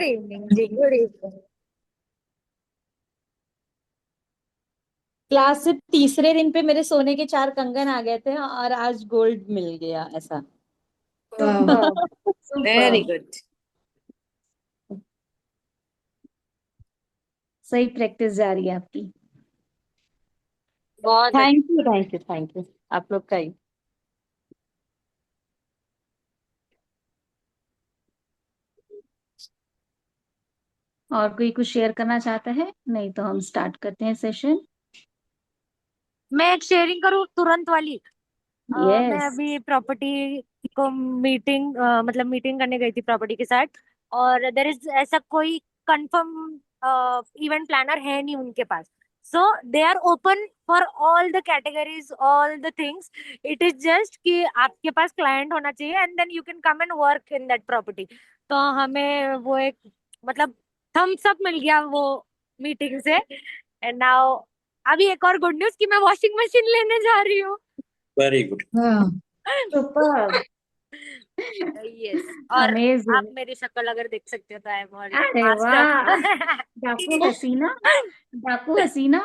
Evening जी, good evening. Class से तीसरे दिन पे मेरे सोने के 4 कंगन आ गए थे और आज गोल्ड मिल गया ऐसा। वाह, वेरी गुड। सही प्रैक्टिस जा रही है आपकी। बहुत अच्छा। Thank you thank you thank you. आप लोग का ही। और कोई कुछ शेयर करना चाहता है? नहीं तो हम स्टार्ट करते हैं सेशन। मैं एक शेयरिंग करूँ तुरंत वाली। मैं यस। अभी प्रॉपर्टी को मीटिंग मतलब मीटिंग करने गई थी प्रॉपर्टी के साथ। और देर इज ऐसा कोई कंफर्म इवेंट प्लानर है नहीं उनके पास। So they are open for all the categories, all the things. It is just कि आपके पास क्लाइंट होना चाहिए and then you can come and work in that property. तो हमें वो एक मतलब थम्स अप मिल गया वो मीटिंग से। एंड नाउ अभी एक और गुड न्यूज कि मैं वॉशिंग मशीन लेने जा रही हूँ। Very good. हाँ। सुपर। यस। और आप अमेजिंग। मेरी शक्ल अगर देख सकते हो तो आई एम अरे मास्टर। वाह। डाकू हसीना। डाकू हसीना।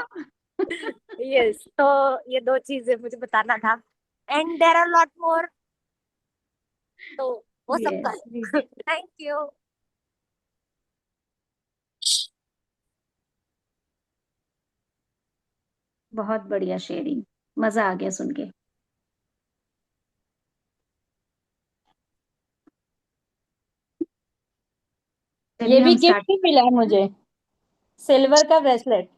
यस, तो ये दो चीजें मुझे बताना था। And there are lot more, तो वो सब यस। कर। Thank you. बहुत बढ़िया शेयरिंग। मजा आ गया सुन के। ये चलिए भी हम गिफ्ट स्टार्ट। ही मिला है मुझे। सिल्वर का ब्रेसलेट।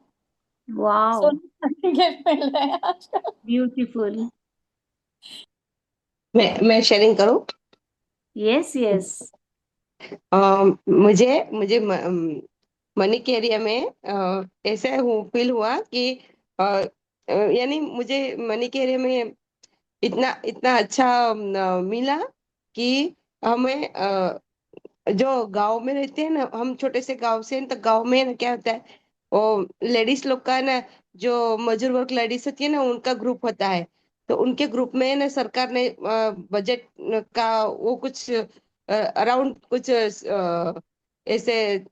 वाओ। सोने का गिफ्ट मिल रहा है आजकल। ब्यूटीफुल। मैं शेयरिंग करूं। Yes yes. मुझे मुझे मनी के एरिया में ऐसा फील हुआ कि यानी मुझे मनी के एरिया में इतना इतना अच्छा मिला कि हमें जो गांव में रहते हैं ना, हम छोटे से गांव से हैं, तो गांव में ना क्या होता है, वो लेडीज लोग का ना, जो मजूर वर्ग लेडीज होती है ना, उनका ग्रुप होता है। तो उनके ग्रुप में ना सरकार ने बजट का वो कुछ अराउंड कुछ ऐसे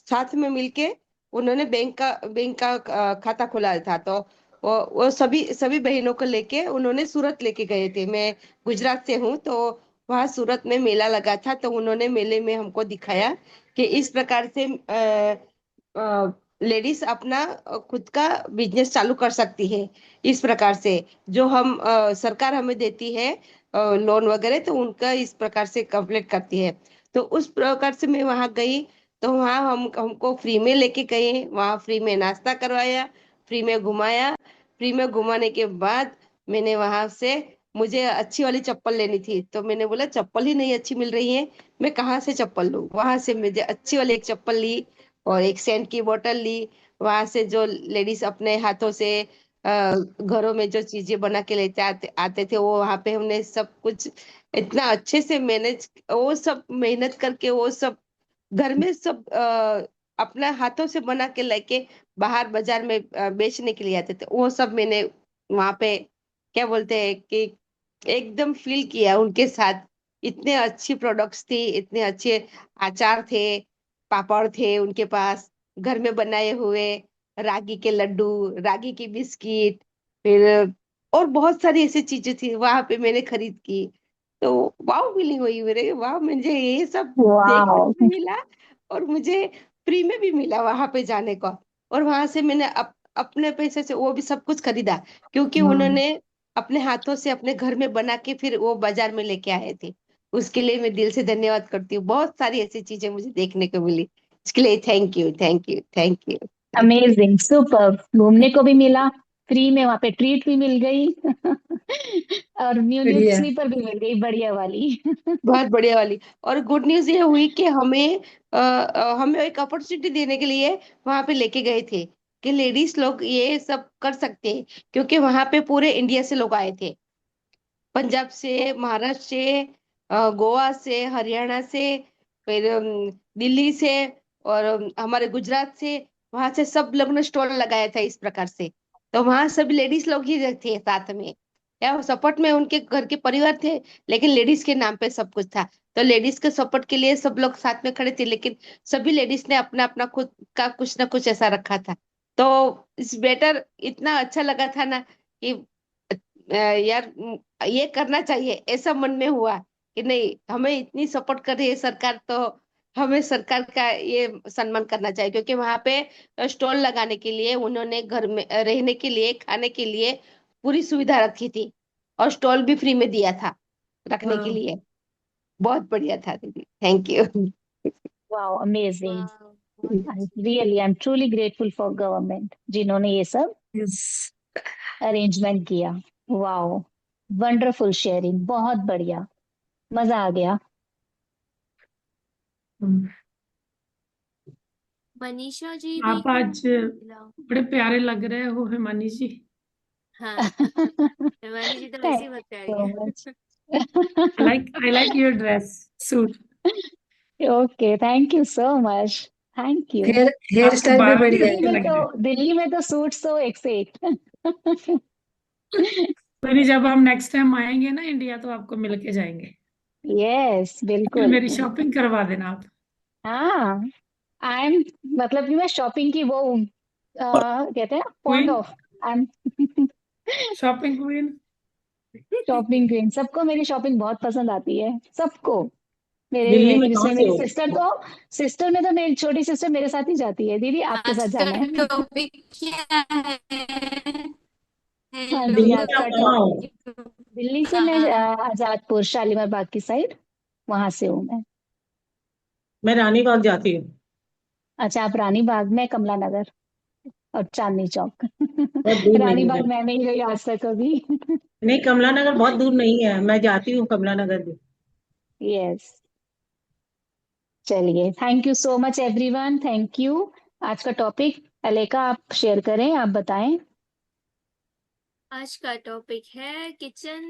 साथ में मिलके उन्होंने बैंक का खाता खोला था। तो वो सभी सभी बहनों को लेके उन्होंने सूरत लेके गए थे। मैं गुजरात से हूँ, तो वहाँ सूरत में मेला लगा था। तो उन्होंने मेले में हमको दिखाया कि इस प्रकार से लेडीज अपना खुद का बिजनेस चालू कर सकती है। इस प्रकार से जो हम सरकार हमें देती है लोन वगैरह, तो उनका इस प्रकार से कंप्लीट करती है। तो उस प्रकार से मैं वहां गई। तो वहां हम हमको फ्री में लेके गए, वहां फ्री में नाश्ता करवाया, फ्री में घुमाया। फ्री में घुमाने के बाद मैंने वहां से, मुझे अच्छी वाली चप्पल लेनी थी, तो मैंने बोला चप्पल ही नहीं अच्छी मिल रही है, मैं कहाँ से चप्पल लूँ। वहां से मुझे अच्छी वाली एक चप्पल ली और एक सेंट की बोतल ली। वहां से जो लेडीज अपने हाथों से घरों में जो चीजें बना के लेते आते आते थे, वो वहां पे हमने सब कुछ इतना अच्छे से मैनेज, वो सब मेहनत करके वो सब घर में सब अपना हाथों से बना के लेके बाहर बाजार में बेचने के लिए आते थे। वो सब मैंने वहां पे, क्या बोलते हैं कि, एकदम फील किया उनके साथ। इतने अच्छी प्रोडक्ट्स थी, इतने अच्छे अचार थे, पापड़ थे उनके पास, घर में बनाए हुए रागी के लड्डू, रागी की बिस्किट, फिर और बहुत सारी ऐसी चीजें थी वहां पे मैंने खरीद की। तो वाह फीलिंग हुई मेरे, वाह मुझे ये सब देखने वाओ। को भी मिला और मुझे फ्री में भी मिला वहां पे जाने का। और वहां से मैंने अपने पैसे से वो भी सब कुछ खरीदा, क्योंकि हम्म। उन्होंने अपने हाथों से अपने घर में बना के फिर वो बाजार में लेके आए थे। उसके लिए मैं दिल से धन्यवाद करती हूँ। बहुत सारी ऐसी चीजें मुझे देखने को मिली। इसके लिए thank you thank you thank you thank you. Amazing super. घूमने को भी मिला, फ्री में वहां पे ट्रीट भी मिल गई। और न्यू न्यू बढ़िया। स्लीपर भी मिल गई बढ़िया वाली। बहुत बढ़िया वाली। और गुड न्यूज ये हुई कि हमें एक अपॉर्चुनिटी देने के लिए वहां पे लेके गए थे कि लेडीज लोग ये सब कर सकते हैं, क्योंकि वहां पे पूरे इंडिया से लोग आए थे। पंजाब से, महाराष्ट्र से, गोवा से, हरियाणा से, फिर दिल्ली से, और हमारे गुजरात से। वहां से सब लोग ने स्टॉल लगाया था इस प्रकार से। तो वहां सभी लेडीज लोग ही थे साथ में। या सपोर्ट में उनके घर के परिवार थे, लेकिन लेडीज के नाम पे सब कुछ था। तो लेडीज के सपोर्ट के लिए सब लोग साथ में खड़े थे, लेकिन सभी लेडीज ने अपना अपना खुद का कुछ ना कुछ ऐसा रखा था। तो इस बेटर इतना अच्छा लगा था ना कि यार ये करना चाहिए, ऐसा मन में हुआ कि नहीं, हमें इतनी सपोर्ट कर रही है सरकार, तो हमें सरकार का ये सम्मान करना चाहिए, क्योंकि वहां पे स्टॉल लगाने के लिए उन्होंने घर में रहने के लिए, खाने के लिए पूरी सुविधा रखी थी, और स्टॉल भी फ्री में दिया था रखने के वाह। लिए। बहुत बढ़िया था दीदी, थैंक यू। Wow, amazing. वाह, बहुत अच्छी। Really I am truly grateful for government जिन्होंने ये सब यस। अरेंजमेंट किया। वाओ, वंडरफुल शेयरिंग, बहुत बढ़िया, मजा आ गया। मनीषा जी भी आप आज खिलाओ। बड़े प्यारे लग रहे हो हिमानी जी। हाँ। हिमानी जी तो वैसे ही बहुत प्यारी सो है। Much. I like your dress suit. Okay, thank you so much. Thank you. Hair आपके स्टाइल भी बाल भी बढ़िया दिल्ली अच्छे है। में लग तो रहे हैं। दिल्ली में तो सूट तो एक से एक। कोई नहीं, जब हम नेक्स्ट टाइम आएंगे ना इंडिया तो आपको मिल के जाएंगे। यस, फिर बिल्कुल। मेरी शॉपिंग करवा देना आप। हाँ, आई एम, मतलब कि मैं शॉपिंग की वो कहते हैं fond queen, of. I am shopping queen. Shopping queen. सबको मेरी शॉपिंग बहुत पसंद आती है, सबको। मेरे दिल्ली में रिलेटिव्स कहाँ में से मेरी हो? सिस्टर में तो मेरी छोटी सिस्टर मेरे साथ ही जाती है, दीदी आपके आज साथ का जाना है। टॉपिक क्या है? हाँ हेलो। जी, दिल्ली आज में आप का कहाँ हो? टॉपिक। दिल्ली से मैं हाँ। आजादपुर शालीमार बाग की साइड, वहां से हूँ मैं। मैं रानी बाग जाती हूँ। अच्छा, आप रानी बाग में, कमला नगर और चांदनी चौक। बहुत दूर रानी नहीं है। बाग मैं नहीं गई आज तक कभी। नहीं, कमला नगर बहुत दूर नहीं है, मैं जाती हूँ कमला नगर भी। यस, चलिए, thank you so much everyone, thank you. आज का टॉपिक अलेका आप शेयर करें, आप बताएं। आज का टॉपिक है किचन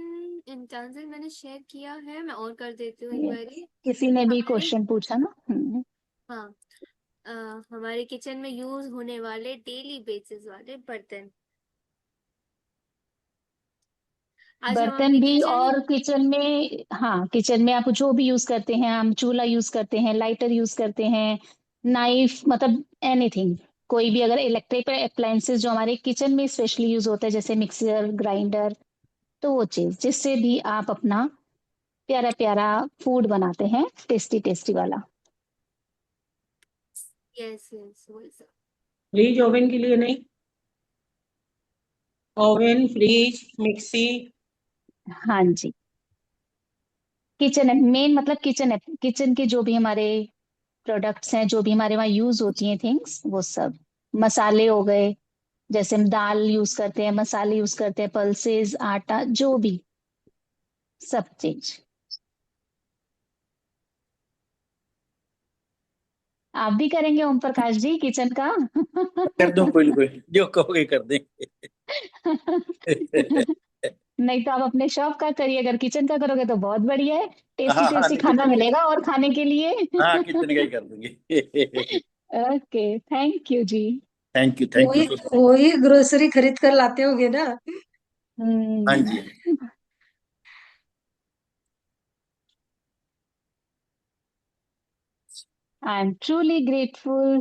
यूटेंसिल। मैंने शेयर किया है, मैं और कर देती हूँ एक यस, बारी। किसी ने भी हमारे, क्वेश्चन पूछा ना। हाँ, अ, हमारे किचन में यूज होने वाले डेली बेसिस वाले बर्तन। आज हम बर्तन अपने भी, किचन, और किचन में, हाँ, किचन में आप जो भी यूज करते हैं, हम चूल्हा यूज करते हैं, लाइटर यूज करते हैं, नाइफ, मतलब एनीथिंग, कोई भी अगर इलेक्ट्रिक अप्लायंसेस जो हमारे किचन में स्पेशली यूज होता है, जैसे मिक्सर, ग्राइंडर, तो वो चीज जिससे भी आप अपना प्यारा प्यारा फूड बनाते हैं, टेस्टी टेस्टी वाला। यस यस वही सब। फ्रिज ओवन के लिए नहीं? Oven, fridge, mixie. हाँ जी, किचन मेन, मतलब किचन है, किचन के जो भी हमारे प्रोडक्ट्स हैं, जो भी हमारे वहाँ यूज होती हैं थिंग्स, वो सब। मसाले हो गए, जैसे हम दाल यूज करते हैं, मसाले यूज करते हैं, पल्सेस, आटा, जो भी, सब चीज। आप भी करेंगे ओम प्रकाश जी किचन का? कर दूं, कोई कोई जो कहोगे कर देंगे। नहीं तो आप अपने शॉप का करिए, अगर किचन का करोगे तो बहुत बढ़िया है, टेस्टी हाँ हाँ, टेस्टी नहीं खाना किचन, मिलेगा और खाने के लिए। हाँ किचन का ही कर देंगे। Okay, thank you ji. Thank you वही सो मच। वही ग्रोसरी खरीद कर लाते होंगे ना। हाँ हम्म, जी। I am truly grateful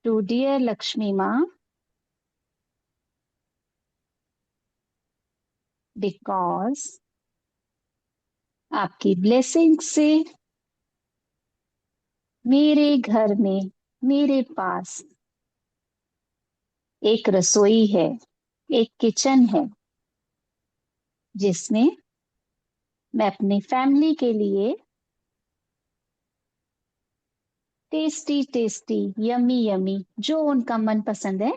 to dear Lakshmi माँ, बिकॉज आपकी ब्लेसिंग से मेरे घर में, मेरे पास एक रसोई है, एक किचन है, जिसमें मैं अपनी फैमिली के लिए टेस्टी टेस्टी, यमी यमी, जो उनका मन पसंद है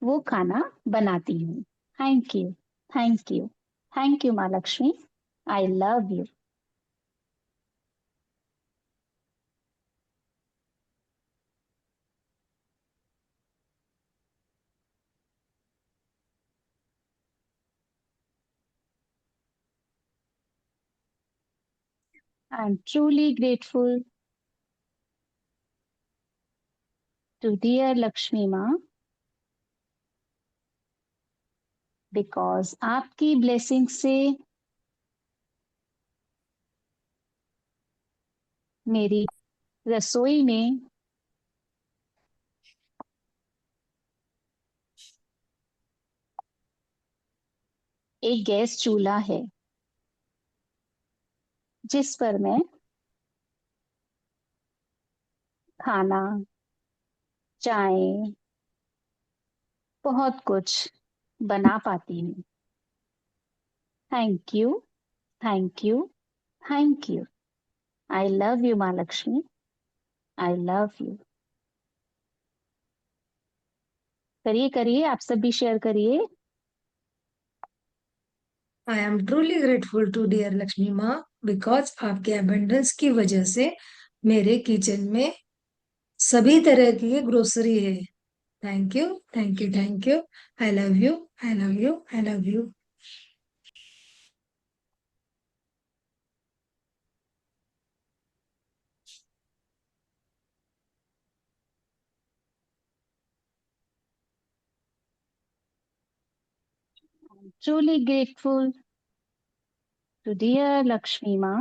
वो खाना बनाती हूँ। Thank you, thank you, thank you माँ Lakshmi, I love you. I am truly grateful to dear Lakshmi माँ, बिकॉज आपकी ब्लेसिंग से मेरी रसोई में एक गैस चूल्हा है जिस पर मैं खाना, चाय, बहुत कुछ बना पाती हूँ। Thank you, thank you, thank you. I love you माँ लक्ष्मी, आई लव यू। करिए करिए, आप सब भी शेयर करिए। I am truly grateful to dear Lakshmi माँ, बिकॉज आपके अबंडेंस की वजह से मेरे किचन में सभी तरह की ग्रोसरी है। Thank you, thank you, thank you. I love you, I love you, I love you. Truly grateful to dear Lakshmi माँ,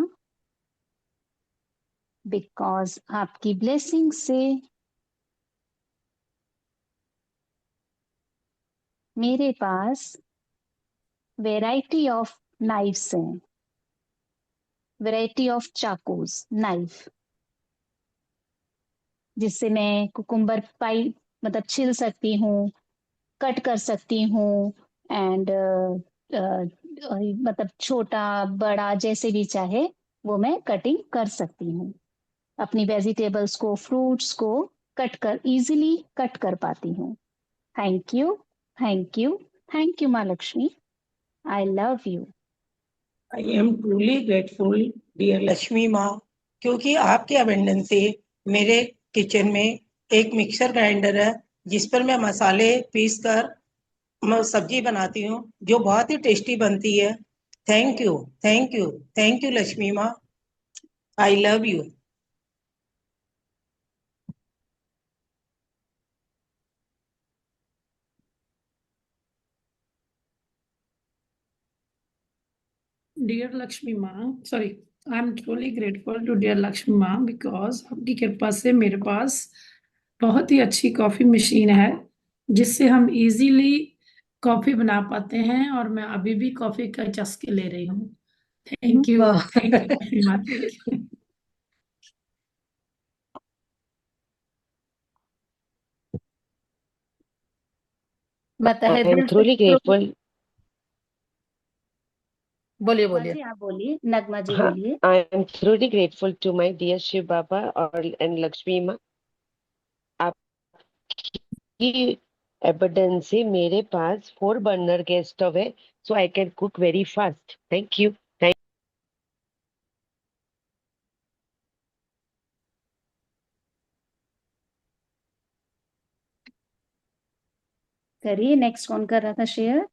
बिकॉज आपकी ब्लेसिंग से मेरे पास वैरायटी ऑफ नाइफ्स हैं, वैरायटी ऑफ चाकूज नाइफ, जिससे मैं कुकुम्बर पाई मतलब छिल सकती हूँ, कट कर सकती हूँ, एंड मतलब छोटा बड़ा जैसे भी चाहे वो मैं कटिंग कर सकती हूँ। अपनी वेजिटेबल्स को, फ्रूट्स को कट कर इजीली कट कर पाती हूँ। Thank you, thank you, thank you माँ Lakshmi. I love you. I am truly grateful dear Lakshmi माँ, क्योंकि आपके अबंडन से मेरे किचन में एक मिक्सर ग्राइंडर है जिस पर मैं मसाले पीस कर मैं सब्जी बनाती हूँ जो बहुत ही टेस्टी बनती है। Thank you, thank you, thank you Lakshmi माँ। I love you. Dear Lakshmi maa, sorry, I am truly grateful to dear Lakshmi माँ बिकॉज आपकी कृपा से मेरे पास बहुत ही अच्छी कॉफी मशीन है जिससे हम इजीली कॉफी बना पाते हैं, और मैं अभी भी कॉफी का चस्के ले रही हूँ। थैंक यू, वाह। थैंक यू लक्ष्मी माँ, थैंक यू। मैं तहे आई एम दिल से ट्रूली ग्रेटफुल। बोलिए नगमा बोलिए। जी आप बोलिए, नगमा जी हाँ, बोलिए। I am truly grateful to my dear Shiv Baba और एंड लक्ष्मी माँ। आपकी एबंडेंस से मेरे पास 4 बर्नर गैस स्टोव है, so I can cook very fast. Thank you. करिए, नेक्स्ट कौन कर रहा था share?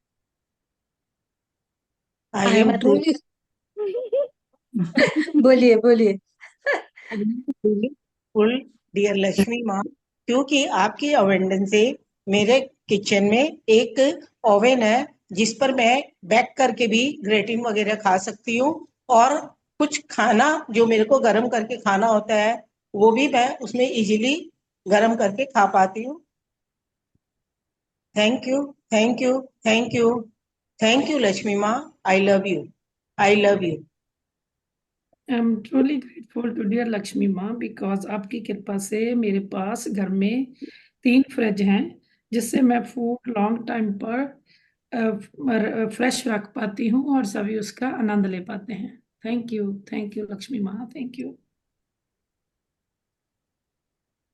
I I am am truly बोलिए बोलिए। फुल डियर लक्ष्मी माँ, क्योंकि आपकी अवेंडन से मेरे किचन में एक ओवन है जिस पर मैं बेक करके भी ग्रेटिंग वगैरह खा सकती हूँ, और कुछ खाना जो मेरे को गर्म करके खाना होता है वो भी मैं उसमें इजीली गर्म करके खा पाती हूँ। Thank you, thank you, thank you, thank you Lakshmi माँ। I love you, I love you. I am truly grateful to dear Lakshmi माँ बिकॉज आपकी कृपा से मेरे पास घर में 3 फ्रिज हैं जिससे मैं फूड लॉन्ग टाइम पर फ्रेश रख पाती हूँ और सभी उसका आनंद ले पाते हैं। थैंक यू लक्ष्मी माँ, thank you.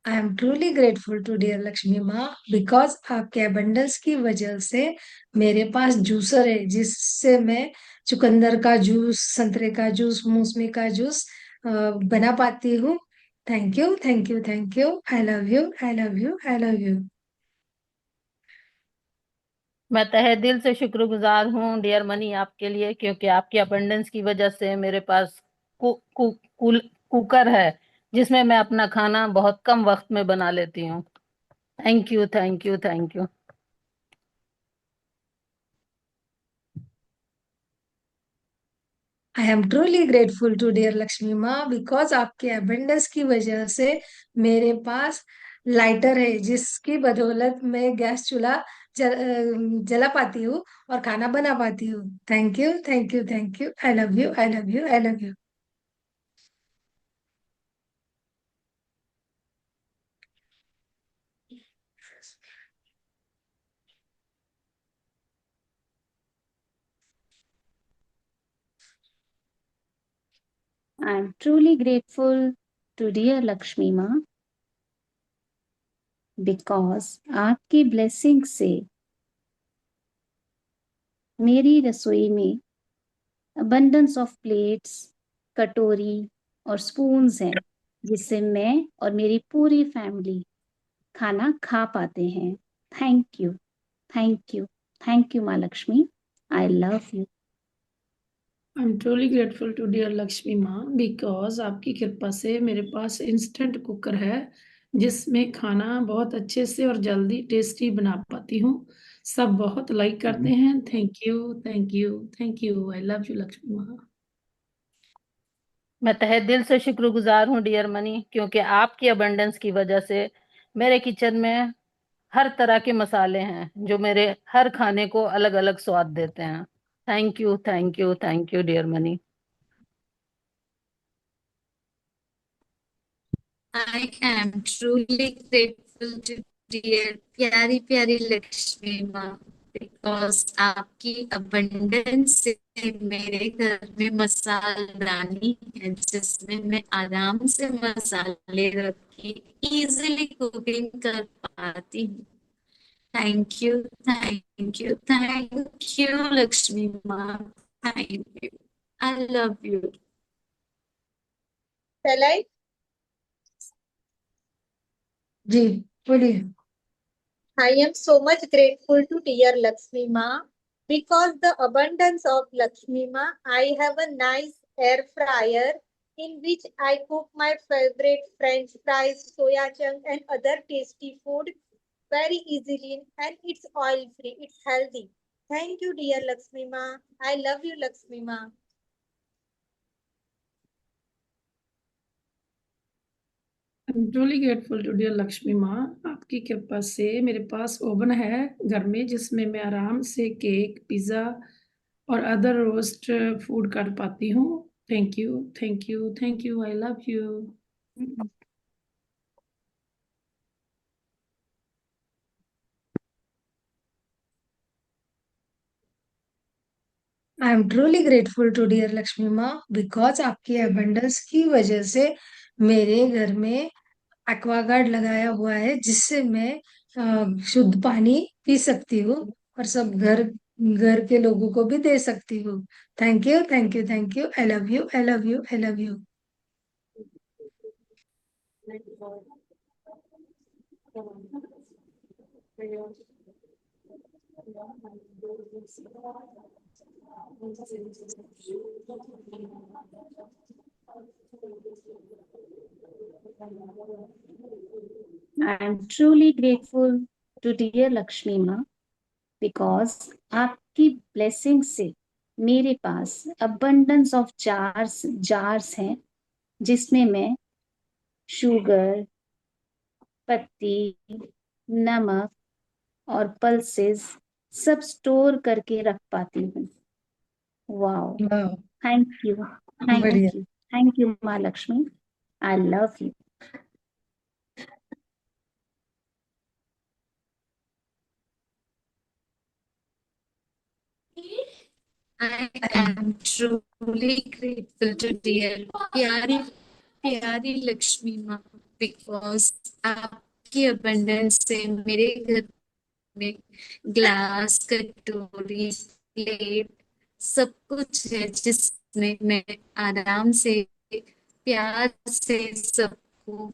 I am truly grateful to dear Lakshmi माँ, बिकॉज आपके अबंडेंस की वजह से मेरे पास जूसर है जिससे मैं चुकंदर का जूस, संतरे का जूस, मौसमी का जूस बना पाती हूँ। Thank you, thank you, thank you. I love you, I love you, I love you. मैं तहे दिल से शुक्रगुजार हूँ डियर मनी आपके लिए, क्योंकि आपकी अबंडेंस की वजह से मेरे पास कु, कु, कुल कुकर है जिसमें मैं अपना खाना बहुत कम वक्त में बना लेती हूँ। Thank you, thank you, thank you. I am truly grateful to dear Lakshmi माँ बिकॉज आपके अबेंडेंस की वजह से मेरे पास लाइटर है, जिसकी बदौलत मैं गैस चूल्हा जला पाती हूँ और खाना बना पाती हूँ। Thank you, thank you, thank you. I love you, I love you, I love you. I am truly grateful to dear Lakshmi माँ because आपकी blessing से मेरी रसोई में abundance of plates, कटोरी और spoons हैं, जिससे मैं और मेरी पूरी फैमिली खाना खा पाते हैं। Thank you, thank you, thank you माँ Lakshmi. I love you. I am truly grateful to dear Lakshmi माँ बिकॉज आपकी कृपा से मेरे पास इंस्टेंट कुकर है, जिसमें खाना बहुत अच्छे से और जल्दी टेस्टी बना पाती हूँ। सब बहुत लाइक करते हैं। Thank you, thank you, thank you. I love you Lakshmi माँ। मैं तहे दिल से शुक्रगुजार हूँ डियर मनी, क्योंकि आपकी अबंडेंस की वजह से मेरे किचन में हर तरह के मसाले हैं जो मेरे हर खाने को अलग अलग स्वाद देते हैं। Thank you, thank you, thank you dear money. I am truly grateful to dear प्यारी प्यारी लक्ष्मी माँ बिकॉज आपकी अबंडेंस से मेरे घर में मसालदानी है, जिसमें मैं आराम से मसाले रख के इजीली कुकिंग कर पाती हूँ। Thank you, thank you, thank you Lakshmi माँ। Thank you, I love you. Shall ji, बोलिए। I am so much grateful to dear Lakshmi Ma because the abundance of Lakshmi Ma, I have a nice air fryer in which I cook my favorite French fries, soya chunk, and other tasty food very easily, and it's oil free. It's healthy. Thank you, dear Lakshmi Ma. I love you, Lakshmi Ma. I am truly grateful to dear Lakshmi माँ आपकी कृपा से मेरे पास oven है घर में, जिसमें मैं आराम से केक, पिज़्ज़ा और अदर रोस्ट फूड कर पाती हूँ। Thank you, thank you, thank you. I love you. I am truly grateful to dear Lakshmi माँ बिकॉज आपकी अबंडेंस की वजह से मेरे घर में एक्वागार्ड लगाया हुआ है, जिससे मैं शुद्ध पानी पी सकती हूँ और सब घर घर के लोगों को भी दे सकती हूँ। Thank you, thank you, thank you. I love you, I love you, I love you. I am truly grateful to dear Lakshmi माँ बिकॉज आपकी ब्लेसिंग से मेरे पास abundance ऑफ जार्स हैं, जिसमें मैं शुगर, पत्ती, नमक और पल्सेस सब स्टोर करके रख पाती हूँ। वाओ, वाह, थैंक यू, बढ़िया। थैंक यू माँ Lakshmi. I love you. I am truly grateful to dear प्यारी प्यारी लक्ष्मी माँ बिकॉज आपकी अबंडेंस से मेरे घर में ग्लास, कटोरी, प्लेट सब कुछ है, जिसमें मैं आराम से प्यार से सबको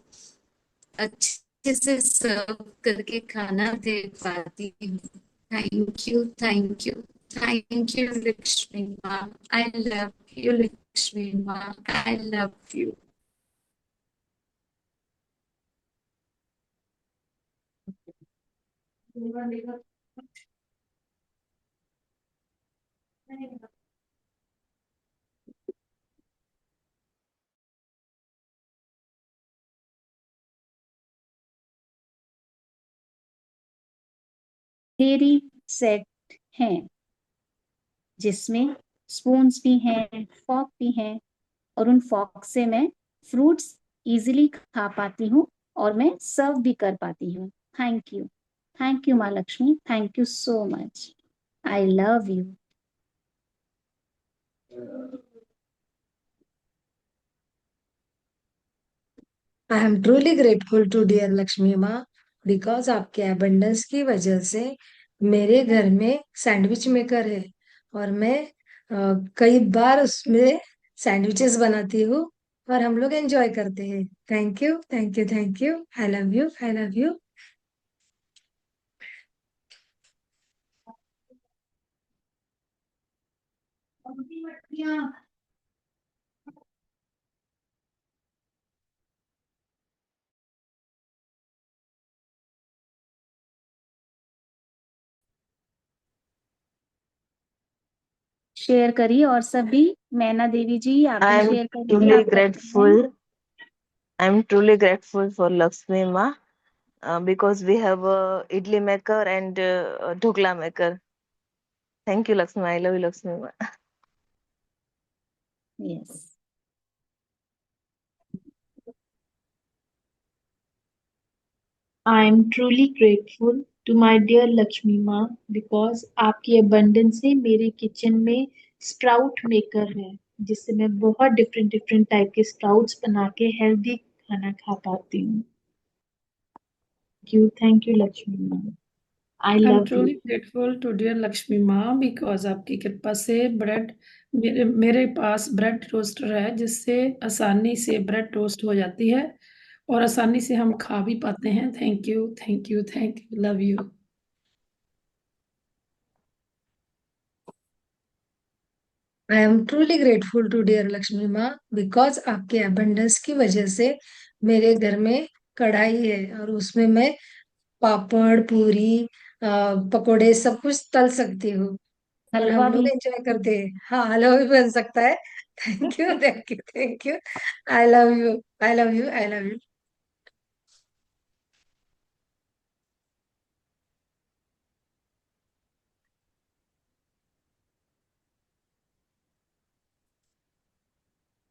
अच्छे से सर्व करके खाना दे पाती हूँ। Thank you, thank you, thank you Lakshmi माँ। आई लव यू लक्ष्मी माँ। I love you. Dairy set हैं, जिसमें स्पून्स भी हैं, फॉक भी हैं, और उन फॉक से मैं फ्रूट्स इजीली खा पाती हूँ और मैं सर्व भी कर पाती हूँ। थैंक यू माँ Lakshmi, thank you so much, I love you. I am truly grateful to dear Lakshmi माँ, बिकॉज आपके अबंडेंस की वजह से मेरे घर में सैंडविच मेकर है और मैं कई बार उसमें सैंडविचेस बनाती हूँ और हम लोग एंजॉय करते हैं। Thank you, thank you, thank you. I love you, I love you. Share करिए और सभी। मैना देवी जी, आप भी I'm शेयर करिए। truly आप grateful. I'm truly grateful for Lakshmi Ma because we have idli maker and dhokla maker. Thank you, Lakshmi. I love you, Lakshmi Ma. Yes, I am truly grateful to my dear Lakshmi Ma because आपकी abundance से मेरे kitchen में sprout maker है, जिससे मैं बहुत different different type के sprouts बना के हेल्दी खाना खा पाती हूँ। थैंक यू लक्ष्मी माँ, I I am love you. Truly grateful to dear Lakshmi माँ बिकॉज आपकी कृपा से ब्रेड मेरे पास ब्रेड टोस्टर है, जिससे आसानी से ब्रेड टोस्ट हो जाती है और आसानी से हम खा भी पाते हैं। Thank you, thank you, thank you, love you. I am truly grateful to dear Lakshmi माँ बिकॉज आपके अबंडेंस की वजह से मेरे घर में कढ़ाई है और उसमें मैं पापड़, पूरी, पकोड़े सब कुछ तल सकती हूँ और हम हलवा लोग भी। एंजॉय करते हैं। हाँ, हलवा भी बन सकता है। Thank you, thank you, thank you. I love you, I love you, I love you.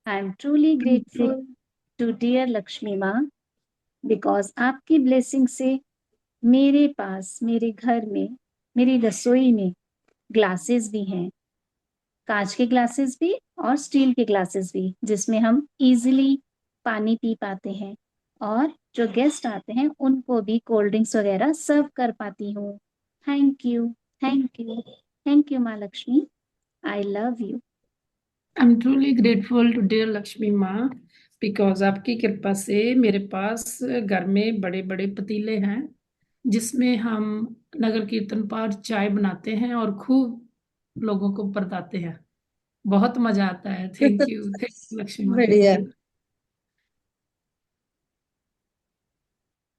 I am truly grateful to dear Lakshmi माँ बिकॉज आपकी ब्लेसिंग से मेरे पास, मेरे घर में, मेरी रसोई में ग्लासेस भी हैं, कांच के ग्लासेस भी और स्टील के ग्लासेस भी, जिसमें हम इजीली पानी पी पाते हैं और जो गेस्ट आते हैं उनको भी कोल्ड ड्रिंक्स वगैरह सर्व कर पाती हूँ। Thank you, thank you, thank you माँ Lakshmi, I love you. I am truly grateful to dear Lakshmi माँ बिकॉज आपकी कृपा से मेरे पास घर में बड़े बड़े पतीले हैं, जिसमें हम नगर कीर्तन पर चाय बनाते हैं और खूब लोगों को बरताते हैं। बहुत मजा आता है। थैंक यू लक्ष्मी माँ, थैंक बढ़िया। You.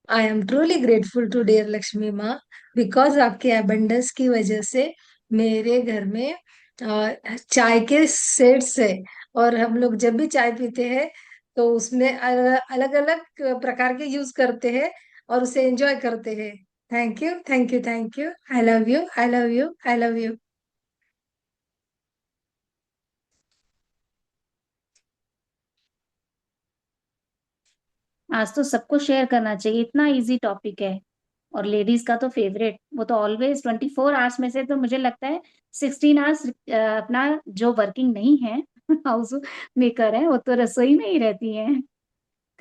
I am truly grateful to dear Lakshmi माँ बिकॉज आपके अबंडेंस की वजह से मेरे घर में चाय के सेट्स है और हम लोग जब भी चाय पीते हैं तो उसमें अलग अलग प्रकार के यूज करते हैं और उसे एंजॉय करते हैं। Thank you, thank you, thank you. I love you, I love you, I love you. आज तो सबको शेयर करना चाहिए, इतना इजी टॉपिक है और लेडीज का तो फेवरेट। वो तो ऑलवेज 24 आवर्स में से तो मुझे लगता है 16 आवर्स अपना जो वर्किंग नहीं है हाउस मेकर है, वो तो रसोई में ही रहती है।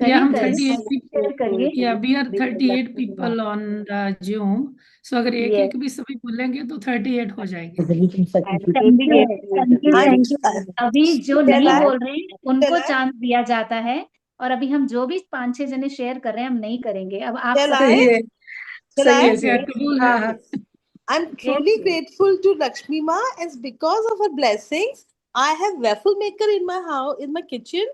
या करिए हम करिए, 38 शेयर करिए। Yeah we are 38 people on Zoom. सो अगर एक यस, एक भी सभी बोलेंगे तो 38 हो जाएंगे। Thank you, thank you, I'm, thank you. अभी जो can नहीं I? बोल रहे हैं उनको Can I? चांस दिया जाता है, और अभी हम जो भी 5-6 जने शेयर कर रहे हैं हम नहीं करेंगे। अब आप Can सब सही I? है, Can सही I? है, या सही। कबूल है। हाँ, हाँ। I'm yes, truly grateful to Lakshmi Ma as because of her blessings, I have waffle maker in my house, in my kitchen,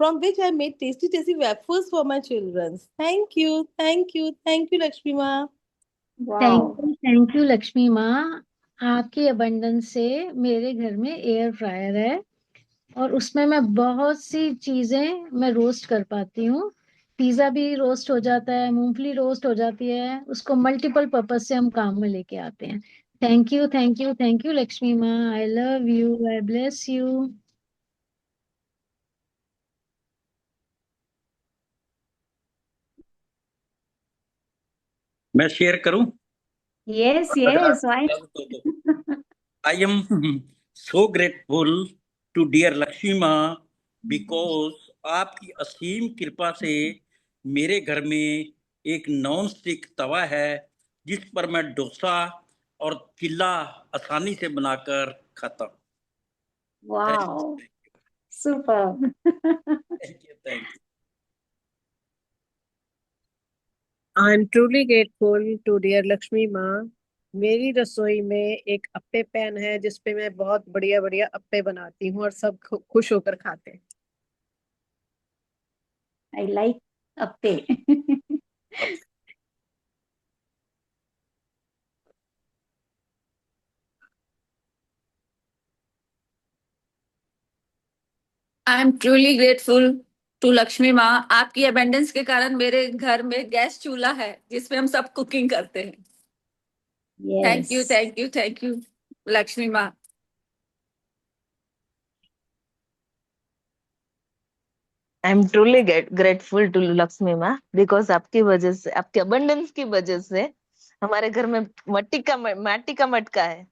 from which I made tasty, tasty waffles for my children. Thank you, thank you, thank you, Lakshmi Ma. Thank you Lakshmi माँ, आपकी abundance से मेरे घर में air fryer है और उसमें मैं बहुत सी चीजें मैं रोस्ट कर पाती हूँ, पिज्जा भी रोस्ट हो जाता है, मूंगफली रोस्ट हो जाती है, उसको मल्टीपल पर्पज से हम काम में लेके आते हैं। Thank you, thank you, thank you Lakshmi माँ। I love you, I bless you. मैं शेयर करूं? Yes yes, why? I am so grateful to dear Lakshmi Ma because आपकी असीम कृपा से मेरे घर में एक नॉन स्टिक तवा है जिस पर मैं डोसा और चिल्ला आसानी से बनाकर खाता हूँ। Wow, super. Thank you, thank you. I'm truly grateful to dear Lakshmi माँ। मेरी रसोई में एक अप्पे पैन है जिसपे मैं बहुत बढ़िया बढ़िया अप्पे बनाती हूँ और सब खुश होकर खाते हैं। I like appe. I am truly grateful to Lakshmi माँ। आपकी अबेंडेंस के कारण मेरे घर में गैस चूल्हा है जिसमें हम सब कुकिंग करते हैं। Thank you, yes, thank you, thank you Lakshmi माँ। I am truly grateful to Lakshmi माँ बिकॉज आपकी वजह से, आपके अबंडेंस की वजह से हमारे घर में माटी का मटका है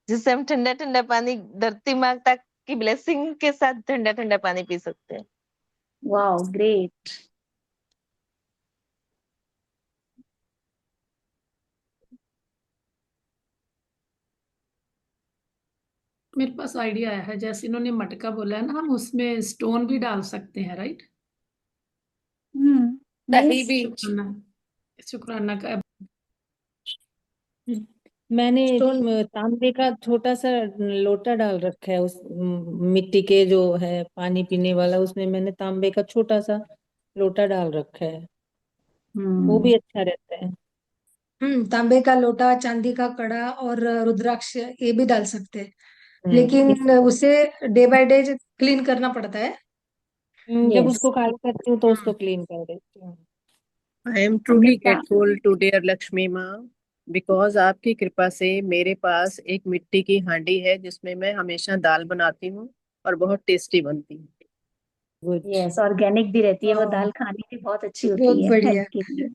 जिससे हम ठंडा ठंडा पानी धरती माँ तक की ब्लेसिंग के साथ ठंडा ठंडा पानी पी सकते हैं। Wow, great. मेरे पास आइडिया आया है, जैसे इन्होंने मटका बोला है ना, हम उसमें स्टोन भी डाल सकते हैं, राइट? दही भी। शुक्राना का। मैंने स्टोन। तांबे का छोटा सा लोटा डाल रखा है उस मिट्टी के जो है पानी पीने वाला, उसमें मैंने तांबे का छोटा सा लोटा डाल रखा है, वो भी अच्छा रहता है। तांबे का लोटा, चांदी का कड़ा और रुद्राक्ष ये भी डाल सकते हैं, इस लेकिन उसे डे बाय डे क्लीन करना पड़ता है। जब यस, उसको खाली करती हूँ तो उसको क्लीन कर देती हूँ। I am truly Amrita. Grateful to dear Lakshmi माँ बिकॉज आपकी कृपा से मेरे पास एक मिट्टी की हांडी है जिसमें मैं हमेशा दाल बनाती हूँ और बहुत टेस्टी बनती है। गुड। यस, ऑर्गेनिक भी रहती है वो हाँ, दाल, खाने में बहुत अच्छी बहुत होती है बढ़िया। हेल्थ के लिए।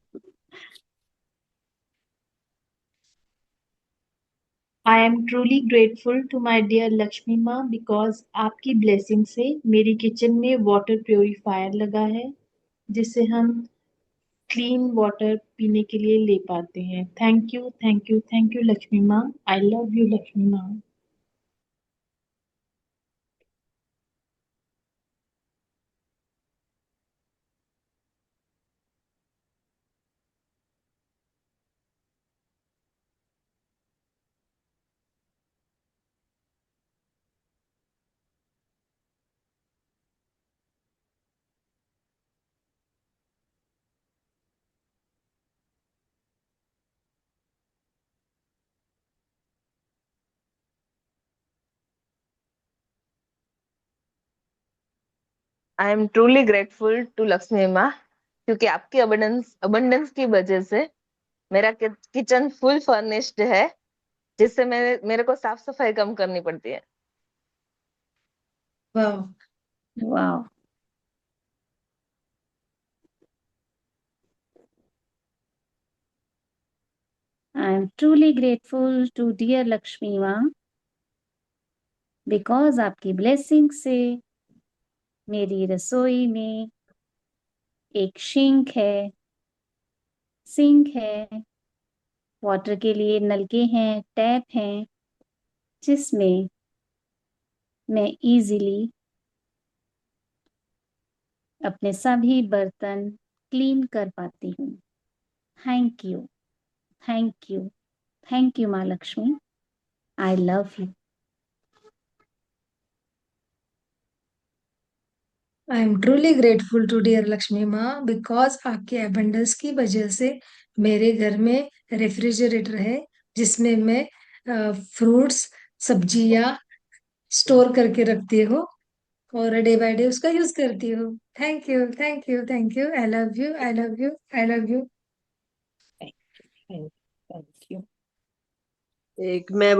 I am truly grateful to my dear Lakshmi माँ बिकॉज आपकी ब्लेसिंग से मेरी किचन में वाटर प्योरीफायर लगा है जिससे हम क्लीन वाटर पीने के लिए ले पाते हैं। Thank you, thank you, thank you Lakshmi माँ। आई लव यू लक्ष्मी माँ। I am truly grateful to Lakshmi माँ क्योंकि आपकी अबंडेंस की वजह से मेरा किचन फुल फर्निश्ड है जिससे मेरे को साफ सफाई कम करनी पड़ती है। वाह। Wow, I am truly grateful to dear Lakshmi माँ बिकॉज आपकी ब्लेसिंग से मेरी रसोई में एक सिंक है, वाटर के लिए नलके हैं, टैप हैं, जिसमें मैं इजीली अपने सभी बर्तन क्लीन कर पाती हूँ। Thank you, thank you, thank you माँ Lakshmi. I love you. I am truly grateful to dear Lakshmi माँ बिकॉज आपके अबंडेंस की वजह से मेरे घर में रेफ्रिजरेटर है जिसमें मैं फ्रूट्स, सब्जियां स्टोर करके रखती हूँ। और डे बाय डे उसका यूज करती हूँ। Thank you, thank you, thank you. I love you, I love you, I love you. Thank you. एक मैं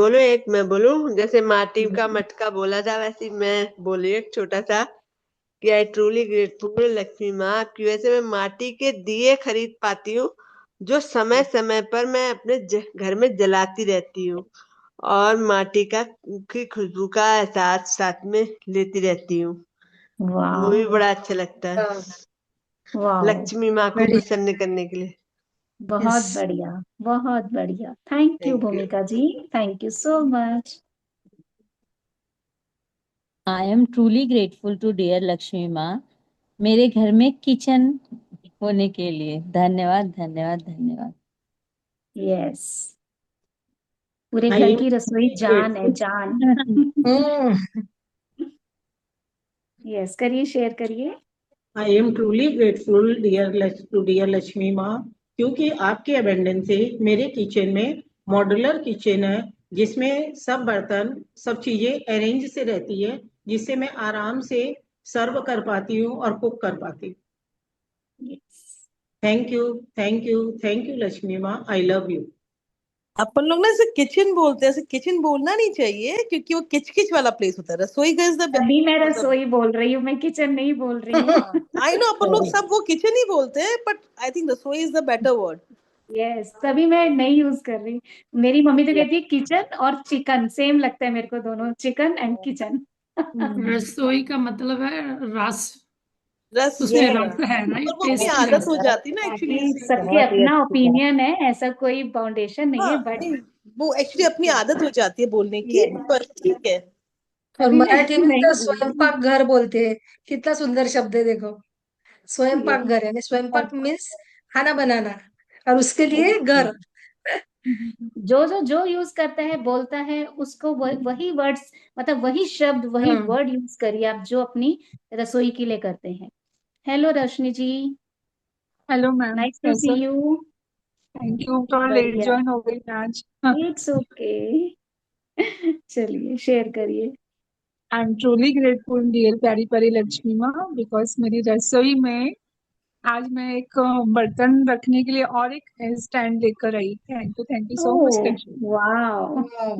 बोलूं जैसे माटी का मटका बोला था, वैसे ही मैं बोली एक छोटा सा कि आई ट्रूली ग्रेटफुल लक्ष्मी माँ, आपकी वजह से मैं माटी के दिए खरीद पाती हूँ जो समय समय पर मैं अपने घर में जलाती रहती हूँ, और माटी की खुशबू का एहसास साथ में लेती रहती हूँ। वो भी वाह बड़ा अच्छा लगता है वाह, लक्ष्मी माँ को बढ़िया। प्रसन्न करने के लिए। बहुत यस। बढ़िया, बहुत बढ़िया। Thank you thank you. Bhumika ji, thank you so much. I am truly grateful to dear Lakshmi maa, मेरे घर में किचन होने के लिए। धन्यवाद धन्यवाद धन्यवाद। यस, पूरे आई घर एम की रसोई जान है, जान। हम्म। यस, करिए, शेयर करिए। I am truly grateful to dear Lakshmi माँ, क्योंकि आपके अबेंडेंस से मेरे किचन में मॉड्यूलर किचन है, जिसमें सब बर्तन सब चीजें अरेंज से रहती है, जिससे मैं आराम से सर्व कर पाती हूँ और कुक कर पाती हूँ। Yes, thank you, thank you, thank you Lakshmi माँ, आई लव यू। अपन लोग ना इसे किचन बोलते हैं, ऐसे किचन बोलना नहीं चाहिए क्योंकि वो किचकिच वाला प्लेस होता है। रसोई घर इज द अभी मैं बेस्ट। रसोई बोल रही हूँ, मैं किचन नहीं बोल रही हूँ। आई नो अपन लोग सब वो किचन ही बोलते हैं, बट आई थिंक रसोई is the better word. Yes, तभी मैं नहीं यूज कर रही। मेरी मम्मी तो कहती है किचन और चिकन सेम लगता है मेरे को, दोनों चिकन एंड किचन। रसोई का मतलब है रस, रस उसमें पूरा, रस है, राइट? और वो अपनी टेस्टी आदत रस। हो जाती है ना एक्चुअली, बाकी इसलिए। सबके बहुत ही अपना अच्छी बात। ओपिनियन है, ऐसा कोई फाउंडेशन नहीं हाँ है, बट नहीं, वो एक्चुअली अपनी आदत हो जाती है बोलने की, यस, पर ठीक है। और अभी मैं मराठी में नहीं तो बोल रही हूँ। स्वयंपाक घर बोलते हैं। कितना सुंदर शब्द है, देखो। स्वयंपाक Yes. घर यानी स्वयंपाक मीन्स खाना बनाना, और उसके लिए घर। जो यूज करता है, बोलता है, उसको वही वर्ड्स, मतलब वही शब्द, वही हम्म। वर्ड यूज करिए आप जो अपनी रसोई के लिए करते हैं। Hello Rashmi ji, hello ma'am, nice to see कैसे? यू। थैंक यू, थोड़ा लेट बढ़िया, ज्वाइन हो गई मैं आज। It's okay. चलिए, शेयर करिए। I am truly grateful dear प्यारी परी लक्ष्मी माँ, बिकॉज मेरी रसोई में आज मैं एक बर्तन रखने के लिए और एक स्टैंड लेकर आई। Thank you so much oh Lakshmi. Wow. वाह।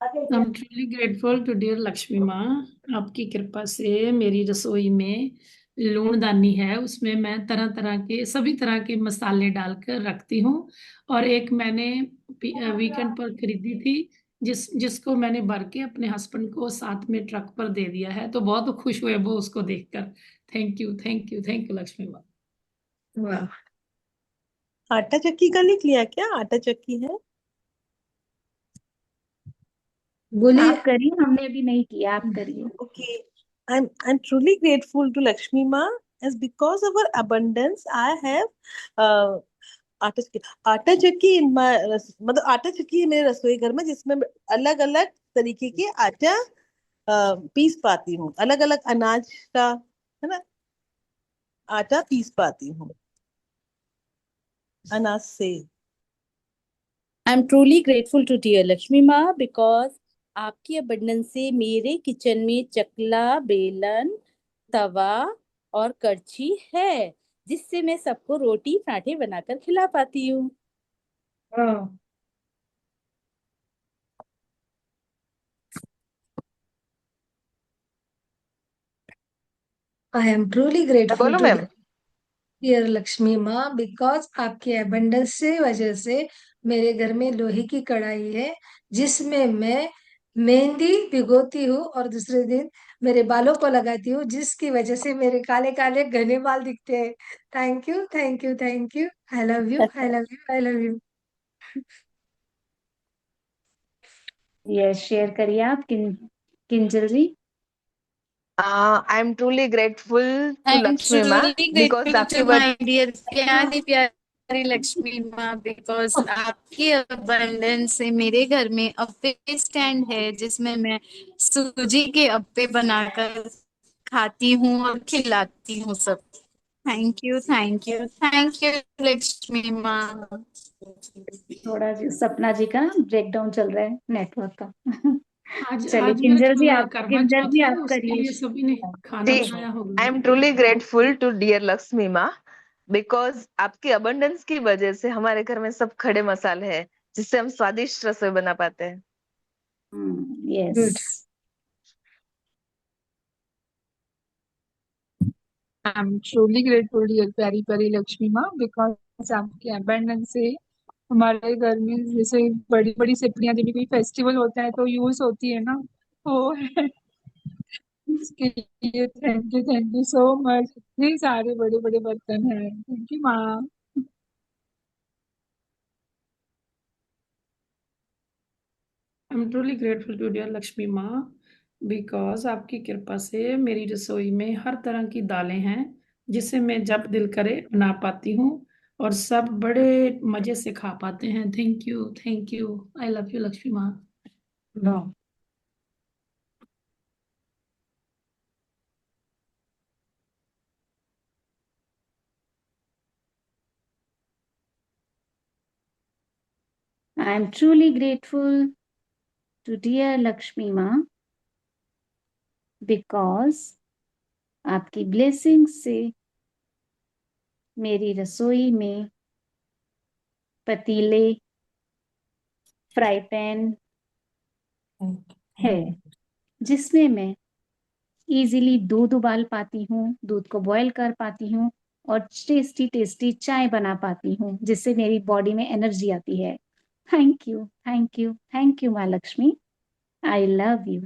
I am truly grateful to dear Lakshmi माँ, आपकी कृपा से मेरी रसोई में लूणदानी है, उसमें मैं तरह तरह के सभी तरह के मसाले डालकर रखती हूँ। और एक मैंने वीकेंड पर खरीदी थी, जिसको मैंने भर के अपने हस्बैंड को साथ में ट्रक पर दे दिया है, तो बहुत खुश हुए वो उसको देखकर। Thank you, thank you, thank you Lakshmi माँ। वाह। आटा चक्की का लिख लिया क्या? आटा चक्की है। बोलिए। आप करिए, हमने अभी नहीं किया, आप करिए। Okay, I'm truly grateful to Lakshmi Ma, as because of her abundance, I have uh, आटा चक्की इन मतलब आटा चक्की है मेरे रसोई घर में, जिसमें अलग अलग तरीके के आटा पीस पाती हूँ, अलग अलग अनाज का, है ना, आटा पीस पाती हूँ अनाज से। I am truly grateful to dear Lakshmi माँ, बिकॉज आपकी अबंडेंस से मेरे किचन में चकला, बेलन, तवा और करछी है, जिससे मैं सबको रोटी पराठे बनाकर खिला पाती हूँ। आई एम ट्रूली ग्रेटफुल बोलो टू मैम। डियर लक्ष्मी माँ, बिकॉज आपके अबंडेंस से वजह से मेरे घर में लोहे की कढ़ाई है, जिसमें मैं मेहंदी भिगोती हूँ और दूसरे दिन मेरे बालों को लगाती हूँ, जिसकी वजह से मेरे काले काले घने बाल दिखते हैं। Thank you, thank you, thank you. I love you, I love you, I love you. Yes, share करिए आप, Kinjal ji. I am truly grateful to I am Lakshmi maa, truly because grateful आपके टू वर्ड। माय डियर प्यारी प्यारी लक्ष्मी माँ, because आपकी abundance से मेरे घर में अप्पे स्टैंड है, जिसमें मैं सूजी के अप्पे बनाकर खाती हूँ और खिलाती हूँ सब। Thank you thank you thank you Lakshmi माँ। थोड़ा सपना जी का ब्रेकडाउन चल रहा है नेटवर्क का। आज चलिए आज मेरा करवा किंजल चौथ जी है, आप उसके करिए। लिए सभी ने खाना जी, बनाया I होगा। am truly grateful to dear Lakshmi माँ बिकॉज आपकी अबंडेंस की वजह से हमारे घर में सब खड़े मसाले हैं जिससे हम स्वादिष्ट रसोई बना पाते हैं। Yes. Good. I'm truly grateful dear प्यारी परी लक्ष्मी माँ बिकॉज आपके अबंडेंस से हमारे घर में जैसे बड़ी बड़ी सिपड़ियाँ जब भी कोई फेस्टिवल होता है तो यूज होती है ना, वो है। इसके लिए थैंक यू सो मच। इतने सारे बड़े बड़े बर्तन हैं, thank you Maa. I am truly grateful to dear Lakshmi माँ बिकॉज आपकी कृपा से मेरी रसोई में हर तरह की दालें हैं जिसे मैं जब दिल करे बना पाती हूँ और सब बड़े मजे से खा पाते हैं। Thank you I love you Lakshmi माँ। I am truly grateful to dear Lakshmi माँ बिकॉज आपकी ब्लेसिंग से मेरी रसोई में पतीले, फ्राई पैन है जिसमें मैं इजीली दूध उबाल पाती हूँ, दूध को बॉईल कर पाती हूँ और टेस्टी टेस्टी चाय बना पाती हूँ जिससे मेरी बॉडी में एनर्जी आती है। थैंक यू माँ Lakshmi. I love you.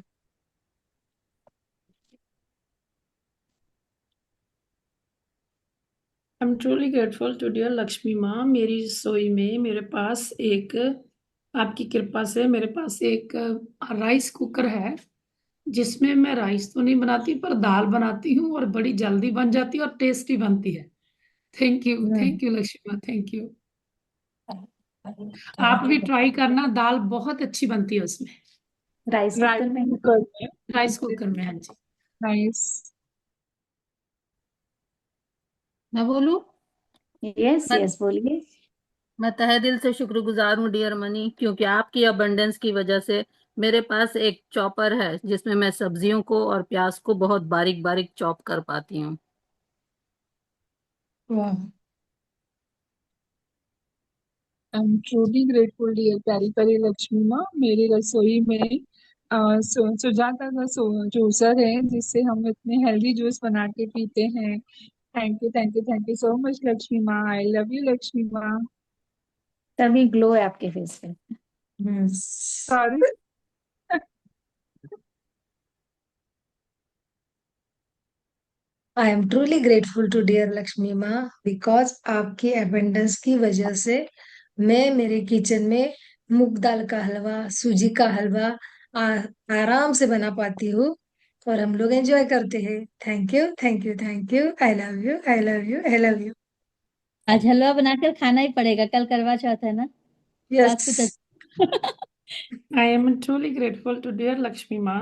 I am truly grateful to dear Lakshmi Maa मेरी रसोई में मेरे पास एक आपकी कृपा से मेरे पास एक राइस कुकर है जिसमें मैं राइस तो नहीं बनाती पर दाल बनाती हूँ और बड़ी जल्दी बन जाती है और टेस्टी बनती है। थैंक यू लक्ष्मी माँ, थैंक यू। आप भी ट्राई करना, दाल बहुत अच्छी बनती है उसमें, राइस राइस कुकर में। कुकर में। राइस कुकर में। हाँ जी। नाइस। मैं बोलूं? यस मैं यस बोलिए। मैं तहे दिल से शुक्रगुजार हूँ डियर मनी, क्योंकि आपकी अबंडेंस की वजह से मेरे पास एक चॉपर है जिसमें मैं सब्जियों को और प्याज को बहुत बारीक बारीक चॉप कर पाती हूँ। वाह। I am truly grateful dear प्यारी परी लक्ष्मी माँ मेरी रसोई में सुजाता का जूसर है जिससे हम इतने हेल्दी जूस बना के पीते हैं। Thank you so much Lakshmi माँ। आई लव यू लक्ष्मी माँ। तभी ग्लो है आपके फेस पे। Sorry. I am truly grateful to dear Lakshmi माँ बिकॉज आपकी अबंडेंस की वजह से मैं मेरे किचन में मूंग दाल का हलवा, सूजी का हलवा आ, आराम से बना पाती हूँ और हम लोग एंजॉय करते हैं। Thank you I love you. आज हलवा बनाकर खाना ही पड़ेगा, कल करवा चौथ है ना, तो आज कुछ yes. I am truly grateful to dear Lakshmi माँ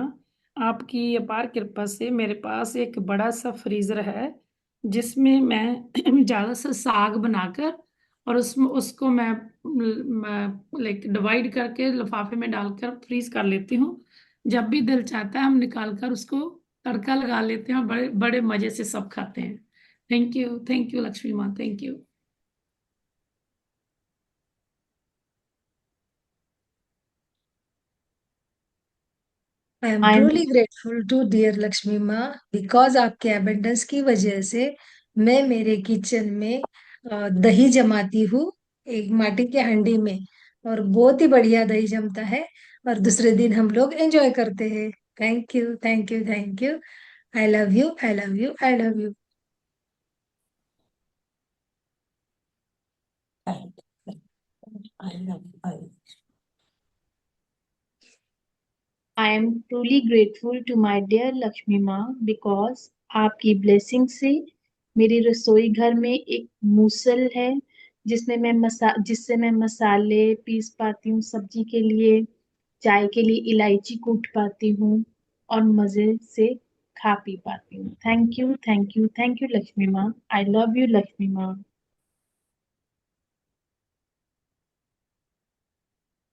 आपकी अपार कृपा से मेरे पास एक बड़ा सा फ्रीजर है जिसमें मैं ज़्यादा सा साग बनाकर और उसमें उसको मैं लाइक डिवाइड करके लिफाफे में डालकर फ्रीज कर लेती हूँ। जब भी दिल चाहता है हम निकाल कर उसको तड़का लगा लेते हैं और बड़े बड़े मजे से सब खाते हैं। थैंक यू लक्ष्मी माँ, thank you. I am I am truly grateful to dear Lakshmi माँ बिकॉज आपके अबंडेंस की वजह से मैं मेरे किचन में दही जमाती हूँ एक माटी के हांडी में और बहुत ही बढ़िया दही जमता है और दूसरे दिन हम लोग एंजॉय करते हैं। Thank you I love you. I am truly grateful to my dear Lakshmi माँ बिकॉज आपकी ब्लेसिंग से मेरी रसोई घर में एक मूसल है जिससे मैं मसाले पीस पाती हूँ, सब्जी के लिए, चाय के लिए इलायची कूट पाती हूँ और मजे से खा पी पाती हूँ। Thank you, thank you, thank you Lakshmi माँ। आई लव यू लक्ष्मी माँ।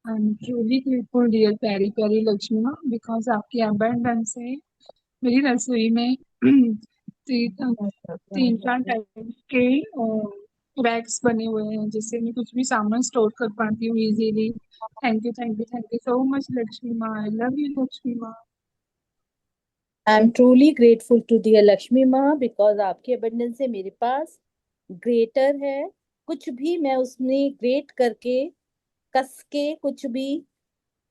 I am truly grateful dear प्यारी प्यारी लक्ष्मी माँ बिकॉज आपकी अबंडेंस से मेरी रसोई में तीन चार टाइप के रैक्स बने हुए हैं जिससे मैं कुछ भी सामान स्टोर कर पाती हूँ easily. Thank you, thank you, thank you so much Lakshmi माँ। आई लव यू लक्ष्मी माँ। I am truly grateful to dear Lakshmi माँ बिकॉज आपके अबंडेंस से मेरे पास ग्रेटर है। कुछ भी मैं उसमें ग्रेट करके कस के कुछ भी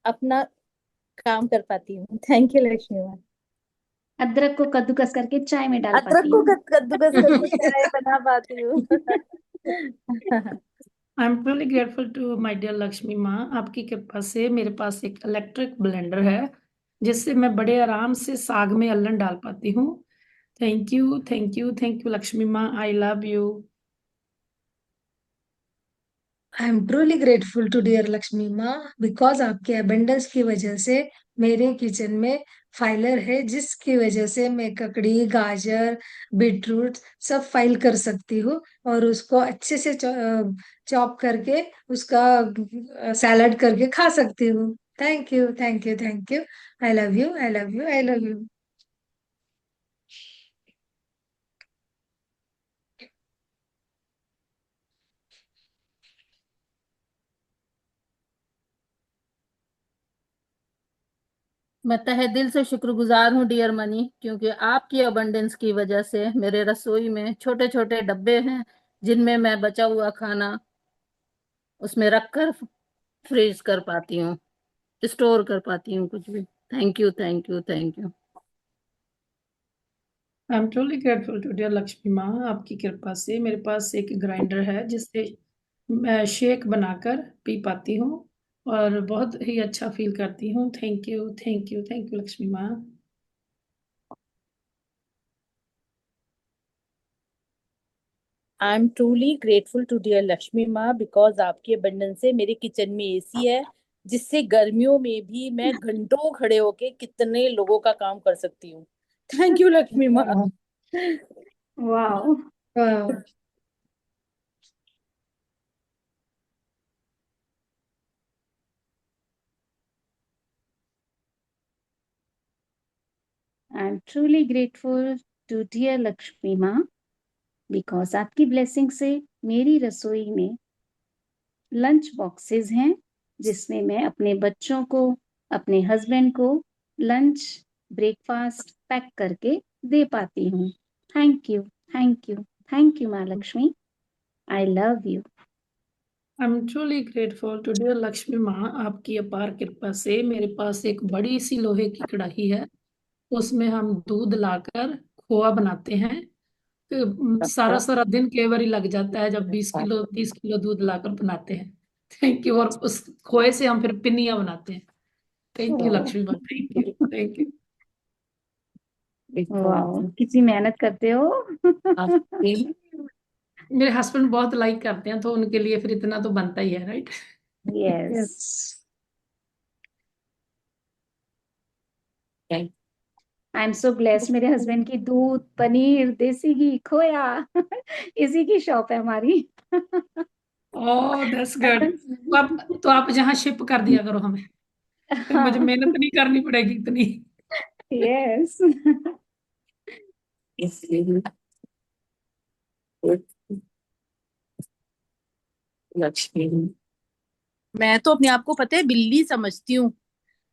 अपना काम कर पाती हूँ। थैंक यू लक्ष्मी माँ। अदरक को कद्दूकस करके चाय में डाल अदरक पाती को हूँ। कद्दूकस करके चाय बना पाती हूँ। I am truly grateful to my dear Lakshmi माँ। आपकी कृपा से मेरे पास एक इलेक्ट्रिक ब्लेंडर है जिससे मैं बड़े आराम से साग में अल्लन डाल पाती हूँ। Thank you, thank you, thank you Lakshmi माँ। I love you. I am truly grateful to dear Lakshmi माँ बिकॉज आपके अबंडेंस की वजह से मेरे किचन में फाइलर है जिसकी वजह से मैं ककड़ी, गाजर, बीटरूट सब फाइल कर सकती हूँ और उसको अच्छे से चॉप करके उसका सैलड करके खा सकती हूँ। Thank you, thank you, thank you. I love you, I love you, I love you. मैं तहे दिल से शुक्रगुजार हूँ डियर मनी, क्योंकि आपकी अबंडेंस की वजह से मेरे रसोई में छोटे छोटे डब्बे हैं जिनमें मैं बचा हुआ खाना उसमें रखकर फ्रीज कर पाती हूँ, स्टोर कर पाती हूँ कुछ भी। Thank you, thank you, thank you. I am truly grateful to dear Lakshmi माँ। आपकी कृपा से मेरे पास एक ग्राइंडर है जिससे मैं शेक बनाकर पी पाती हूँ और बहुत ही अच्छा फील करती हूँ। Thank you, thank you, thank you Lakshmi माँ। I am truly grateful to dear Lakshmi माँ बिकॉज आपके अबंडेंस से मेरे किचन में एसी है जिससे गर्मियों में भी मैं घंटों खड़े होके कितने लोगों का काम कर सकती हूँ। Thank you Lakshmi Maa. Wow. वाह। I am truly grateful to dear Lakshmi माँ बिकॉज आपकी ब्लेसिंग से मेरी रसोई में लंच बॉक्सेस हैं जिसमें मैं अपने बच्चों को, अपने हस्बैंड को लंच ब्रेकफास्ट पैक करके दे पाती हूँ। Thank you, thank you, thank you माँ Lakshmi. I love you. I am truly grateful to dear Lakshmi माँ। आपकी अपार कृपा से मेरे पास एक बड़ी सी लोहे की कढ़ाई है, उसमें हम दूध लाकर खोआ बनाते हैं। सारा सारा दिन कई बार लग जाता है जब 20 किलो 30 किलो दूध लाकर बनाते हैं। Thank you. और उस खोए से हम फिर पिन्नियां बनाते हैं। थैंक यू लक्ष्मी माँ, thank you, thank you. Wow, कितनी मेहनत करते हो। मेरे हस्बैंड बहुत लाइक करते हैं तो उनके लिए फिर इतना तो बनता ही है, right. Yes. I am so blessed, मेरे हस्बैंड की दूध, पनीर, देसी घी, खोया इसी की शॉप है हमारी। Oh that's good. तो आप जहाँ शिप कर दिया करो हमें, फिर मुझे मेहनत नहीं करनी पड़ेगी इतनी। यस। लक्ष्मी मैं तो अपने आप को पता है बिल्ली समझती हूँ।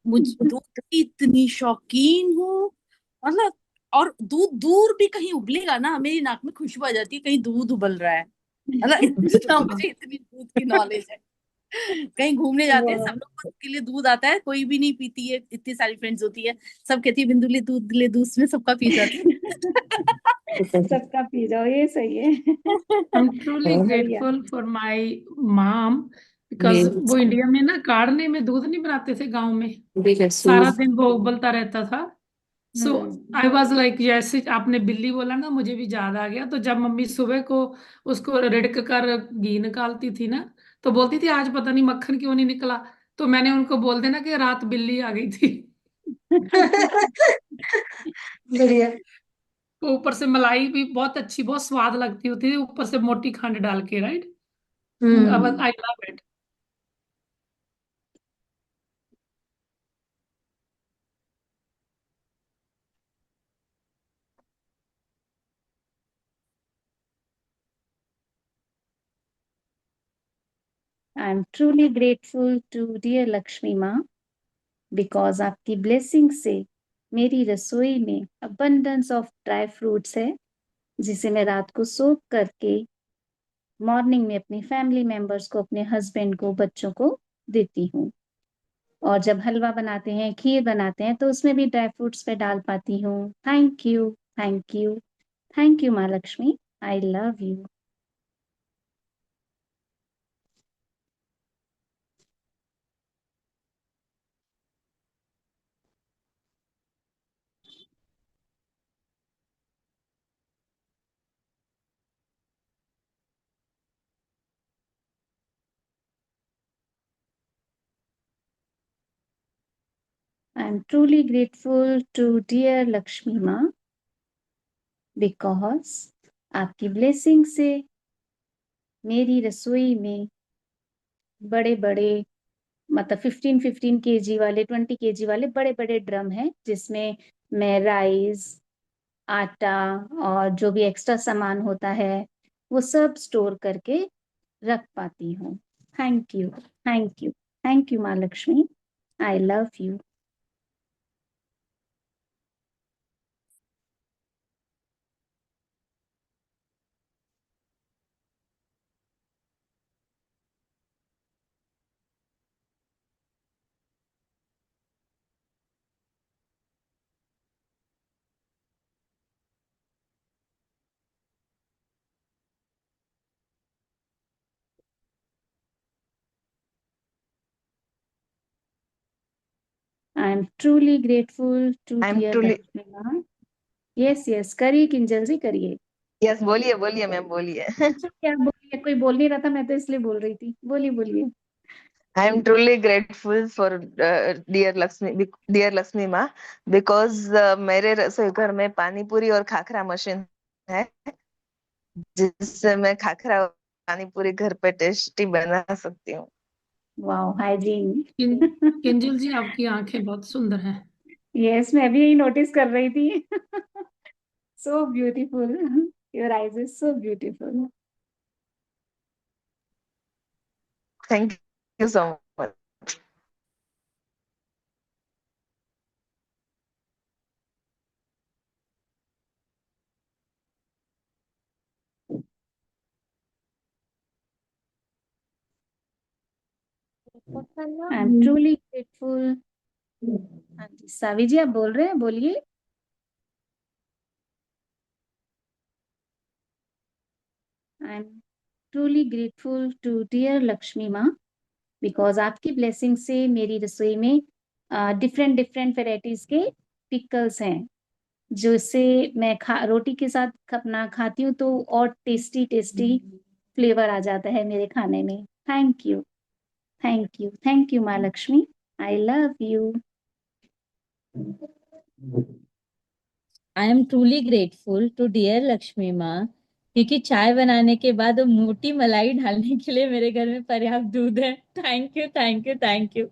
मुझ दूध की इतनी शौकीन हूँ, मतलब। और दूध दूर भी कहीं उबलेगा ना मेरी नाक में खुशबू आ जाती है कहीं दूध उबल रहा है, मतलब इतना मुझे इतनी दूध की नॉलेज है। कहीं घूमने जाते हैं सब लोग के लिए दूध आता है, कोई भी नहीं पीती है, इतनी सारी फ्रेंड्स होती है, सब कहती है बिंदु ले दूध में सबका पी जाती है। सबका पी जाओ, ये सही है। I'm truly बढ़िया। grateful for my mom because वो इंडिया में ना काढ़ने में दूध नहीं बनाते थे गांव में, सारा दिन वो उबलता रहता था। सो आई वॉज लाइक, जैसे आपने बिल्ली बोला ना मुझे भी याद आ गया। तो जब मम्मी सुबह को उसको रिड़क कर घी निकालती थी ना, तो बोलती थी आज पता नहीं मक्खन क्यों नहीं निकला। तो मैंने उनको बोल देना कि रात बिल्ली आ गई थी। बढ़िया। ऊपर से मलाई भी बहुत अच्छी, बहुत स्वाद लगती होती है, ऊपर से मोटी खंड डाल के, right? I love it. I am truly grateful to dear Lakshmi माँ, बिकॉज आपकी ब्लेसिंग से मेरी रसोई में अबंडेंस ऑफ ड्राई फ्रूट्स है, जिसे मैं रात को सोक करके मॉर्निंग में अपनी फैमिली मेंबर्स को, अपने हस्बैंड को, बच्चों को देती हूँ। और जब हलवा बनाते हैं, खीर बनाते हैं, तो उसमें भी ड्राई फ्रूट्स पे डाल पाती हूँ। Thank you, thank you, thank you माँ Lakshmi. I love you. I am truly grateful to dear Lakshmi माँ, because आपकी ब्लेसिंग से मेरी रसोई में बड़े बड़े, मतलब 15 केजी वाले, 20 केजी वाले बड़े बड़े ड्रम हैं, जिसमें मैं राइस, आटा और जो भी एक्स्ट्रा सामान होता है वो सब स्टोर करके रख पाती हूँ। Thank you, thank you, thank you माँ Lakshmi. I love you. I am truly grateful to I am dear truly, Lakshmi maa. Yes yes, करिए किंजल जी, करिए। यस, बोलिए बोलिए मैम, बोलिए। क्या बोलिए, कोई बोल नहीं रहा था, मैं तो इसलिए बोल रही थी। बोलिए बोलिए। I am truly grateful for dear Lakshmi माँ, because मेरे रसोई घर में पानी पूरी और खाखरा मशीन है, जिससे मैं खाखरा और पानी पूरी घर पे टेस्टी बना सकती हूँ। Wow, hygiene. किंजल जी, आपकी आंखें बहुत सुंदर हैं। यस, मैं भी यही नोटिस कर रही थी। So beautiful, your eyes is so beautiful. Thank you so much. I am truly grateful. हाँ जी, सावी जी आप बोल रहे हैं, बोलिए। I am truly grateful to dear Lakshmi माँ, बिकॉज आपकी ब्लेसिंग से मेरी रसोई में डिफरेंट डिफरेंट वेराइटीज के पिकल्स हैं, जिससे मैं रोटी के साथ अपना खाती हूँ, तो और टेस्टी टेस्टी फ्लेवर आ जाता है मेरे खाने में। Thank you, thank you, thank you माँ Lakshmi. I love you. I am truly grateful to dear Lakshmi माँ, क्योंकि चाय बनाने के बाद वो मोटी मलाई डालने के लिए मेरे घर में पर्याप्त दूध है। Thank you, thank you, thank you.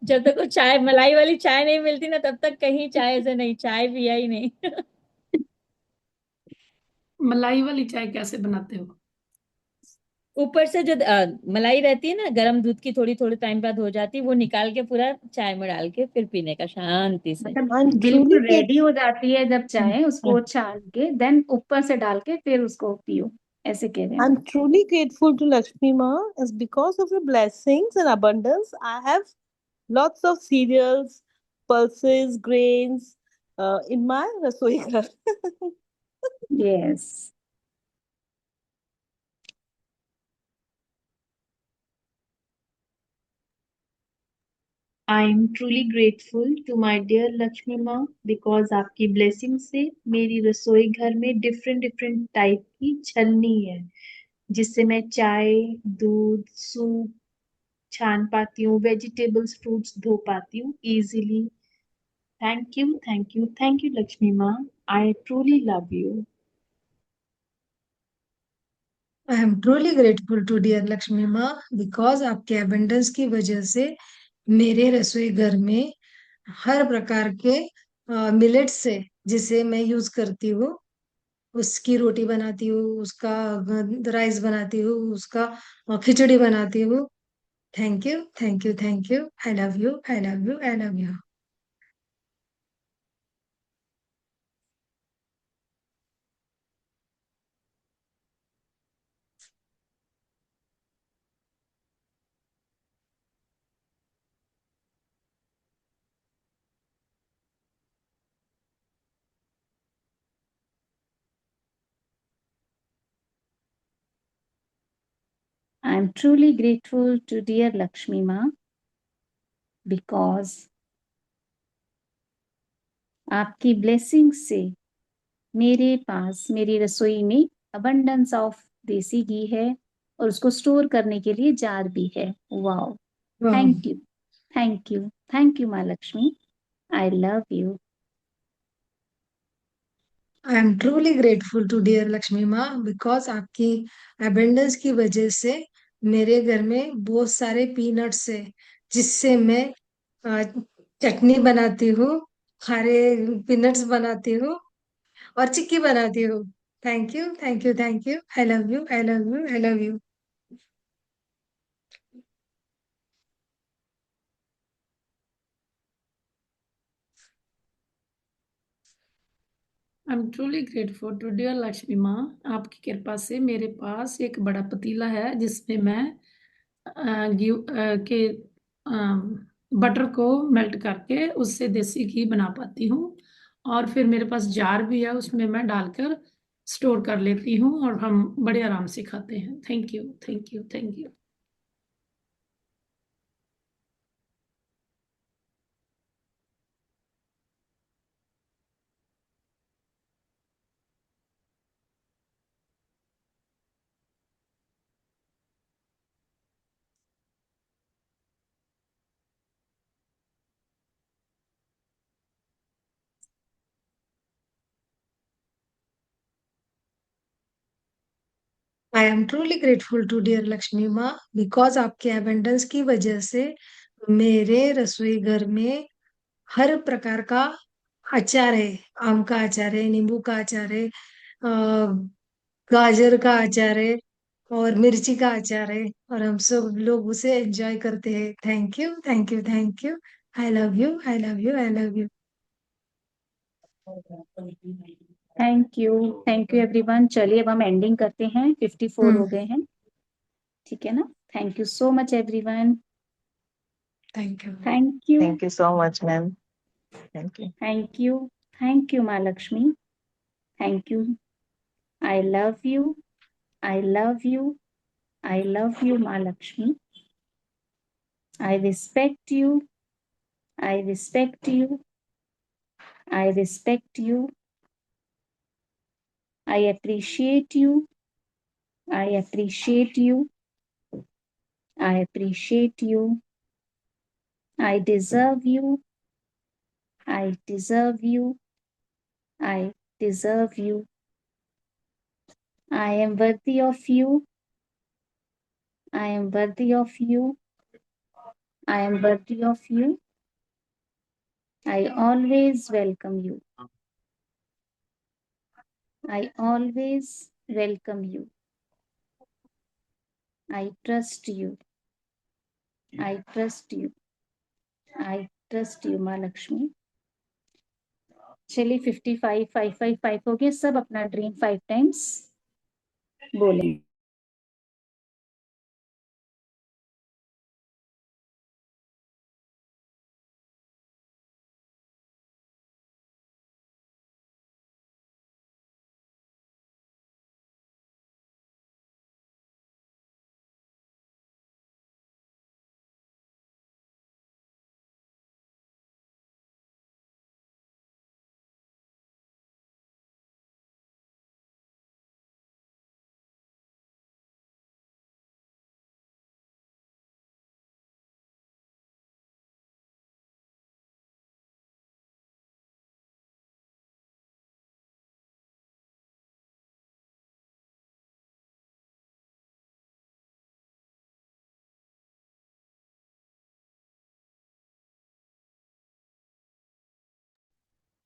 जब तक वो चाय, मलाई वाली चाय नहीं मिलती ना, तब तक कहीं चाय से नहीं, चाय पिया ही नहीं। मलाई वाली चाय कैसे बनाते हो? ऊपर से जो मलाई रहती है ना, गर्म दूध की, थोड़ी थोड़ी टाइम बाद हो जाती है, वो निकाल के पूरा चाय में डाल के फिर पीने का शांति से। मतलब बिल्कुल रेडी हो जाती है जब चाय, उसको छान के देन ऊपर से डाल के फिर उसको पियो, ऐसे कह रहे हैं। I'm truly grateful to Lakshmi Ma, as because of your blessings and abundance, I have lots of cereals, pulses, grains in my rasoi ghar. Yes. I am truly grateful to my dear Lakshmi माँ, because आपकी blessing से मेरी रसोई घर में different different type की छलनी है, जिससे मैं चाय, दूध, सूप छान पाती हूँ, वेजिटेबल्स, फ्रूट्स धो पाती हूँ easily. Thank you, thank you, thank you, Lakshmi Ma. I truly love you. I am truly grateful to dear Lakshmi माँ बिकॉज आपके अबंडेंस की वजह से मेरे रसोई घर में हर प्रकार के मिलेट्स से जिसे मैं यूज करती हूँ उसकी रोटी बनाती हूँ, उसका राइस बनाती हूँ, उसका खिचड़ी बनाती हूँ। Thank you, thank you, thank you. I love you, I love you, I love you. I am truly grateful to dear Lakshmi Ma because आपकी ब्लेसिंग से मेरे पास मेरी रसोई में अबंडेंस ऑफ देसी घी है और उसको स्टोर करने के लिए जार भी है। Wow, thank you, thank you, thank you माँ Lakshmi. I love you. I am truly grateful to dear Lakshmi माँ बिकॉज आपकी अबेंडेंस की वजह से मेरे घर में बहुत सारे पीनट्स है जिससे मैं चटनी बनाती हूँ, खारे पीनट्स बनाती हूँ और चिक्की बनाती हूँ। Thank you, thank you, thank you. I love you, I love you, I love you. I am truly grateful to dear Lakshmi माँ। आपकी कृपा से मेरे पास एक बड़ा पतीला है जिसमें मैं घी के बटर को मेल्ट करके उससे देसी घी बना पाती हूँ। और फिर मेरे पास जार भी है, उसमें मैं डालकर स्टोर कर लेती हूँ और हम बड़े आराम से खाते हैं। Thank you, thank you, thank you. I am truly grateful to dear Lakshmi माँ बिकॉज आपके अबेंडेंस की वजह से मेरे रसोई घर में हर प्रकार का अचार है। आम का अचार है, नींबू का अचार है, गाजर का अचार है और मिर्ची का अचार है और हम सब लोग उसे एंजॉय करते हैं। Thank you, thank you, thank you. I love you, I love you, I love you. Thank you everyone. चलिए अब हम एंडिंग करते हैं, 54 हो गए हैं, ठीक है ना। Thank you so much everyone. Thank you, thank you, Thank you so much, ma'am. Thank you. Thank you, thank you माँ Lakshmi. Thank you. I love you, I love you, I love you माँ Lakshmi. I respect you, I respect you, I respect you. I appreciate you, I appreciate you, I appreciate you. I deserve you, I deserve you, I deserve you. I am worthy of you, I am worthy of you, I am worthy of you. I always welcome you. I always welcome you. I trust you. I trust you. I trust you, माँ लक्ष्मी। चलिए 55 555 हो गया। सब अपना dream 5 times बोलें।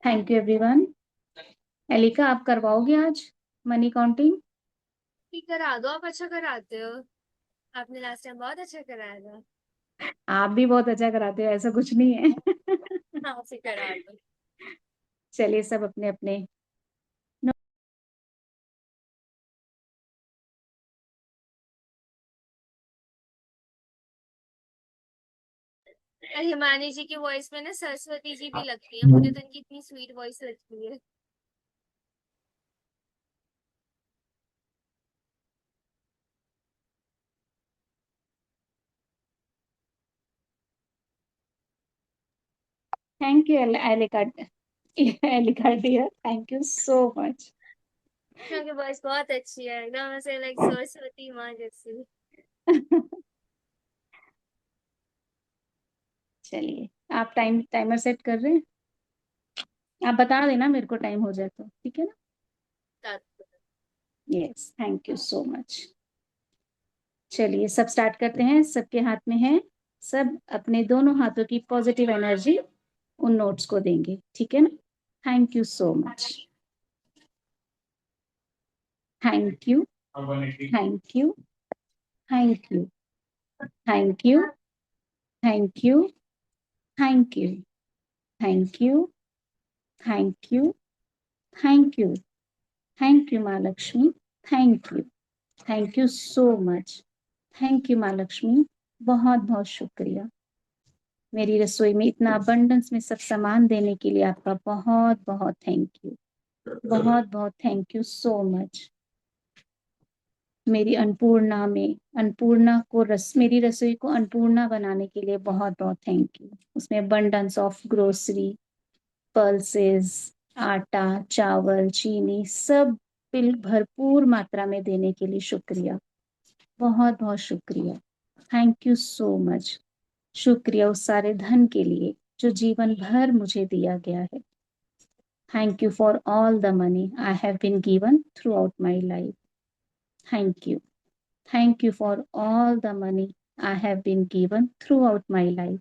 Thank you everyone. Elika, आप करवाओगे आज मनी काउंटिंग? करा दो, आप अच्छा कराते हो। आपने लास्ट टाइम बहुत अच्छा कराया था। आप भी बहुत अच्छा कराते हो, ऐसा कुछ नहीं है। हाँ, फिर करा दो। चलिए सब अपने अपने हिमानी जी की वॉइस में ना सरस्वती जी भी लगती है, मुझे तो इनकी इतनी स्वीट वॉइस लगती है। Thank you Elika, Elika dear, thank you so much. उनकी वॉइस बहुत अच्छी है, एकदम ऐसे लाइक सरस्वती माँ जैसी। चलिए, आप टाइमर सेट कर रहे हैं? आप बता देना मेरे को टाइम हो जाए तो, ठीक है ना? Yes, thank you so much. चलिए सब स्टार्ट करते हैं। सबके हाथ में है, सब अपने दोनों हाथों की पॉजिटिव एनर्जी उन नोट्स को देंगे, ठीक है ना? Thank you so much. Thank you, thank you, thank you, thank you, thank you, thank you, thank you, thank you, thank you, thank you माँ Lakshmi, thank you so much. Thank you माँ लक्ष्मी, बहुत बहुत शुक्रिया। मेरी रसोई में इतना अबंडेंस में सब सामान देने के लिए आपका बहुत बहुत थैंक यू, बहुत बहुत थैंक यू सो मच। मेरी अन्नपूर्णा को मेरी रसोई को अन्नपूर्णा बनाने के लिए बहुत बहुत थैंक यू। उसमें अबंडेंस ऑफ ग्रोसरी, पल्सेस, आटा, चावल, चीनी सब भरपूर मात्रा में देने के लिए शुक्रिया, बहुत बहुत शुक्रिया। Thank you so much. शुक्रिया उस सारे धन के लिए जो जीवन भर मुझे दिया गया है। Thank you for all the money I have been given throughout my life. Thank you, thank you for all the money I have been given throughout my life.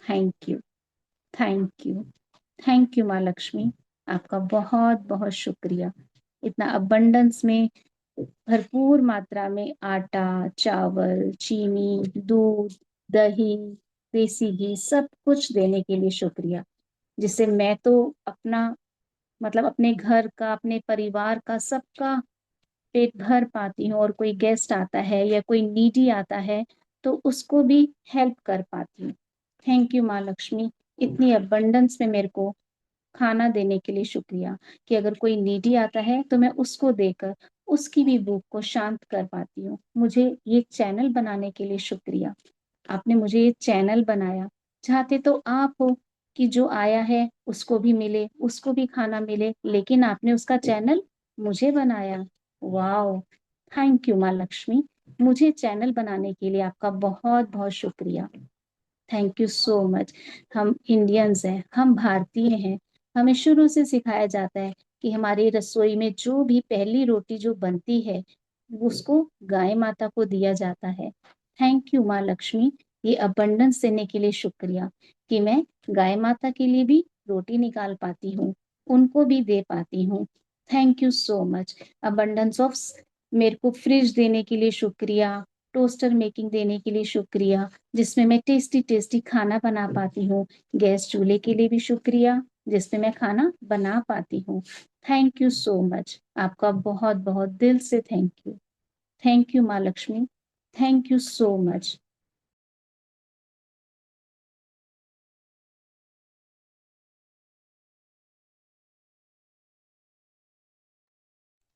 Thank you, thank you, thank you माँ लक्ष्मी, आपका बहुत बहुत शुक्रिया। इतना abundance में भरपूर मात्रा में आटा, चावल, चीनी, दूध, दही, देसी घी सब कुछ देने के लिए शुक्रिया, जिससे मैं तो अपना मतलब अपने घर का, अपने परिवार का, सबका पेट भर पाती हूँ। और कोई गेस्ट आता है या कोई नीडी आता है तो उसको भी हेल्प कर पाती हूँ। थैंक यू माँ लक्ष्मी, इतनी अबंडेंस में मेरे को खाना देने के लिए शुक्रिया कि अगर कोई नीडी आता है तो मैं उसको देकर उसकी भी भूख को शांत कर पाती हूँ। मुझे ये चैनल बनाने के लिए शुक्रिया। आपने मुझे ये चैनल बनाया, चाहते तो आप हो कि जो आया है उसको भी मिले, उसको भी खाना मिले, लेकिन आपने उसका चैनल मुझे बनाया। वाओ, थैंक यू माँ लक्ष्मी, मुझे चैनल बनाने के लिए आपका बहुत बहुत शुक्रिया। Thank you so much. हम इंडियंस हैं, हम भारतीय हैं, हमें शुरू से सिखाया जाता है कि हमारी रसोई में जो भी पहली रोटी जो बनती है उसको गाय माता को दिया जाता है। थैंक यू माँ लक्ष्मी, ये अबंडेंस देने के लिए शुक्रिया कि मैं गाय माता के लिए भी रोटी निकाल पाती हूँ, उनको भी दे पाती हूँ। Thank you so much. Abundance of मेरे को फ्रिज देने के लिए शुक्रिया, टोस्टर मेकिंग देने के लिए शुक्रिया, जिसमें मैं टेस्टी टेस्टी खाना बना पाती हूँ। गैस चूल्हे के लिए भी शुक्रिया, जिसमें मैं खाना बना पाती हूँ। थैंक यू सो मच, आपका बहुत बहुत दिल से थैंक यू। थैंक यू माँ Lakshmi, thank you so much.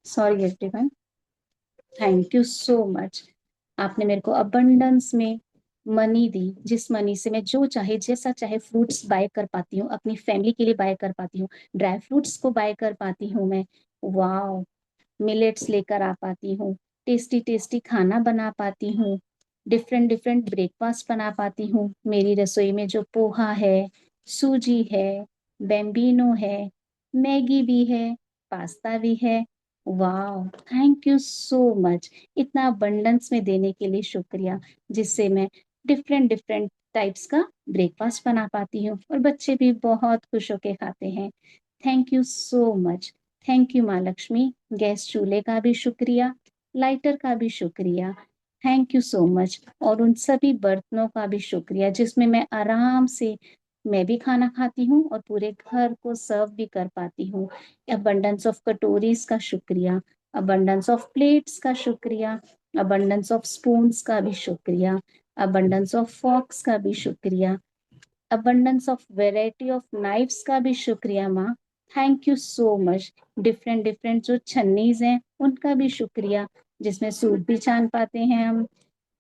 Sorry everyone, thank you so much. आपने मेरे को अबंडेंस में मनी दी, जिस मनी से मैं जो चाहे जैसा चाहे फ्रूट्स बाय कर पाती हूँ, अपनी फैमिली के लिए बाय कर पाती हूँ, ड्राई फ्रूट्स को बाय कर पाती हूँ मैं। वाओ, मिलेट्स लेकर आ पाती हूँ, टेस्टी टेस्टी खाना बना पाती हूँ, डिफरेंट डिफरेंट ब्रेकफास्ट बना पाती हूँ। मेरी रसोई में जो पोहा है, सूजी है, बेम्बिनो है, मैगी भी है, पास्ता भी है। Wow, thank you so much. इतना अबंडेंस में देने के लिए शुक्रिया, जिससे मैं डिफरेंट डिफरेंट टाइप्स का ब्रेकफास्ट बना पाती हूँ और बच्चे भी बहुत खुश होके खाते हैं। Thank you so much. Thank you माँ लक्ष्मी। गैस चूल्हे का भी शुक्रिया, लाइटर का भी शुक्रिया, थैंक यू सो मच। और उन सभी बर्तनों का भी शुक्रिया जिसमें मैं आराम से मैं भी खाना खाती हूँ और पूरे घर को सर्व भी कर पाती हूँ। अबंडेंस ऑफ कटोरीज का शुक्रिया, अबंडेंस ऑफ प्लेट्स का शुक्रिया, अबंडेंस ऑफ स्पून्स का भी शुक्रिया, अबंडेंस ऑफ फॉर्क्स का भी शुक्रिया, abundance of variety of knifes का भी शुक्रिया माँ। Thank you so much. Different different जो छन्नीज हैं उनका भी शुक्रिया, जिसमें सूप भी छान पाते हैं हम,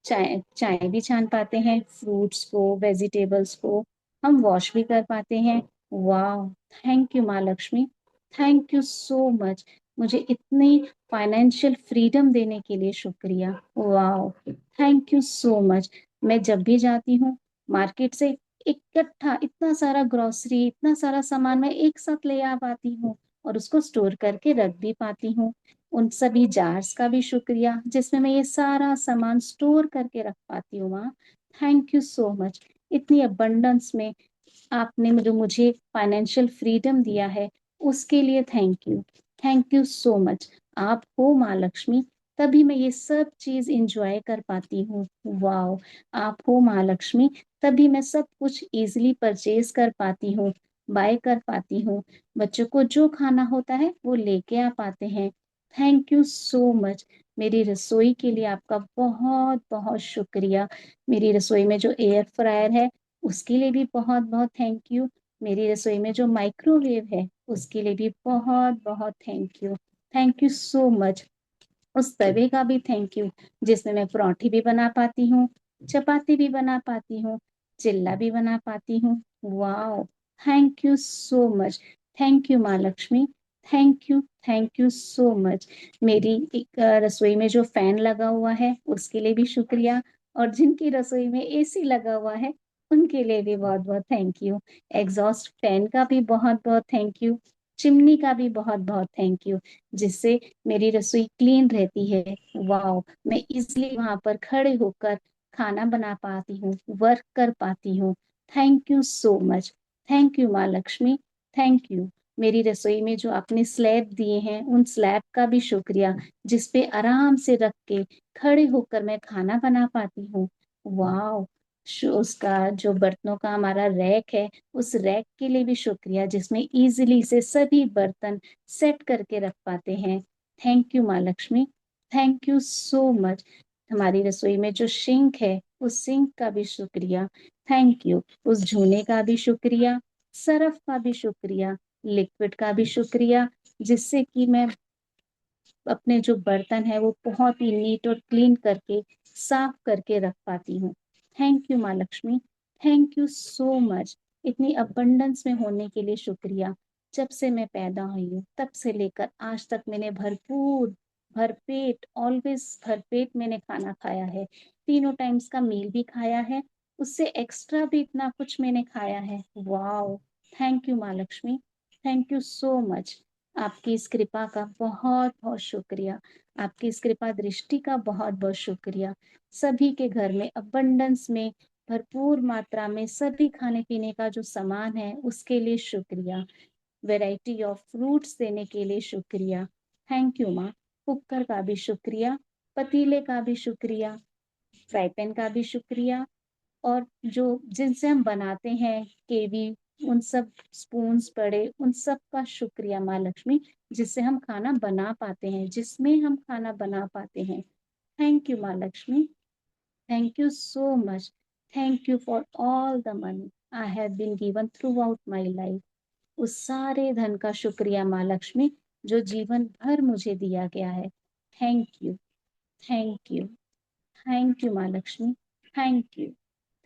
चाय चाय भी छान पाते हैं, फ्रूट्स को वेजिटेबल्स को हम वॉश भी कर पाते हैं। वाह, थैंक यू माँ Lakshmi, thank you so much. मुझे इतनी फाइनेंशियल फ्रीडम देने के लिए शुक्रिया। वाह, थैंक यू सो मच। मैं जब भी जाती हूँ मार्केट से इकट्ठा इतना सारा ग्रोसरी, इतना सारा सामान मैं एक साथ ले आ पाती हूँ और उसको स्टोर करके रख भी पाती हूँ। उन सभी जार्स का भी शुक्रिया जिसमें मैं ये सारा सामान स्टोर करके रख पाती हूँ माँ। Thank you so much. इतनी अबंडेंस में आपने जो मुझे फाइनेंशियल फ्रीडम दिया है उसके लिए थैंक यू सो मच। आप हो माँ लक्ष्मी तभी मैं ये सब चीज इंजॉय कर पाती हूँ। वाओ, आप हो माँ लक्ष्मी तभी मैं सब कुछ इजीली परचेज कर पाती हूँ, बाय कर पाती हूँ। बच्चों को जो खाना होता है वो लेके आ पाते हैं। Thank you so much. मेरी रसोई के लिए आपका बहुत बहुत शुक्रिया। मेरी रसोई में जो एयर फ्रायर है उसके लिए भी बहुत बहुत थैंक यू। मेरी रसोई में जो माइक्रोवेव है उसके लिए भी बहुत बहुत थैंक यू सो मच। उस तवे का भी थैंक यू जिसमें मैं पराठे भी बना पाती हूँ, चपाती भी बना पाती हूँ, चिल्ला भी बना पाती हूँ। Wow, thank you so much. Thank you माँ Lakshmi, thank you so much. मेरी एक रसोई में जो फैन लगा हुआ है उसके लिए भी शुक्रिया, और जिनकी रसोई में एसी लगा हुआ है उनके लिए भी बहुत बहुत थैंक यू। एग्जॉस्ट फैन का भी बहुत बहुत थैंक यू, चिमनी का भी बहुत बहुत थैंक यू जिससे मेरी रसोई क्लीन रहती है। वाओ, मैं इजली वहां पर खड़े होकर खाना बना पाती हूँ, वर्क कर पाती हूँ। Thank you so much. Thank you माँ लक्ष्मी, थैंक यू। मेरी रसोई में जो आपने स्लैब दिए हैं उन स्लैब का भी शुक्रिया जिसपे आराम से रख के खड़े होकर मैं खाना बना पाती हूँ। वाओ, उसका जो बर्तनों का हमारा रैक है उस रैक के लिए भी शुक्रिया जिसमें इजीली से सभी बर्तन सेट करके रख पाते हैं। थैंक यू माँ Lakshmi, thank you so much. हमारी रसोई में जो सिंक है उस सिंक का भी शुक्रिया, थैंक यू। उस झूने का भी शुक्रिया, सरफ का भी शुक्रिया, लिक्विड का भी शुक्रिया जिससे कि मैं अपने जो बर्तन है वो बहुत ही नीट और क्लीन करके साफ करके रख पाती हूँ। थैंक यू माँ Lakshmi, thank you so much. इतनी अबंडेंस में होने के लिए शुक्रिया। जब से मैं पैदा हुई हूँ तब से लेकर आज तक मैंने भरपूर भरपेट ऑलवेज भरपेट मैंने खाना खाया है, तीनों टाइम्स का मील भी खाया है, उससे एक्स्ट्रा भी इतना कुछ मैंने खाया है। वाओ, थैंक यू माँ Lakshmi, thank you so much. आपकी इस कृपा का बहुत बहुत शुक्रिया, आपकी इस कृपा दृष्टि का बहुत बहुत शुक्रिया। सभी के घर में अबंडेंस में भरपूर मात्रा में सभी खाने पीने का जो सामान है उसके लिए शुक्रिया। वैरायटी ऑफ फ्रूट्स देने के लिए शुक्रिया। थैंक यू माँ। कुकर का भी शुक्रिया, पतीले का भी शुक्रिया, फ्राई पैन का भी शुक्रिया, और जो जिनसे हम बनाते हैं केवी, उन सब स्पून्स पड़े उन सब का शुक्रिया माँ लक्ष्मी जिससे हम खाना बना पाते हैं, जिसमें हम खाना बना पाते हैं। थैंक यू माँ Lakshmi, thank you so much. Thank you for all the money I have been given throughout my life. उस सारे धन का शुक्रिया माँ लक्ष्मी जो जीवन भर मुझे दिया गया है। Thank you, thank you, thank you माँ Lakshmi, thank you,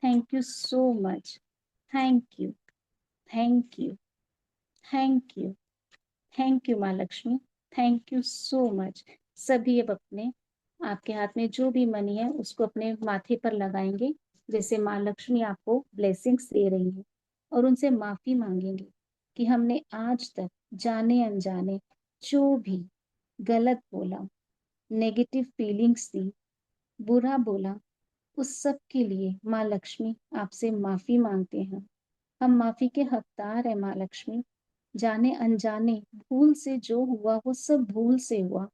thank you so much. Thank you, thank you, thank you, thank you माँ Lakshmi, thank you so much. सभी अब अपने आपके हाथ में जो भी मनी है उसको अपने माथे पर लगाएंगे जैसे माँ लक्ष्मी आपको ब्लेसिंग्स दे रही है, और उनसे माफी मांगेंगे कि हमने आज तक जाने अनजाने जो भी गलत बोला, नेगेटिव फीलिंग्स दी, बुरा बोला, उस सब के लिए माँ लक्ष्मी आपसे माफी मांगते हैं। हम माफी के हकदार हैं माँ लक्ष्मी। जाने अनजाने भूल से जो हुआ वो सब भूल से हुआ।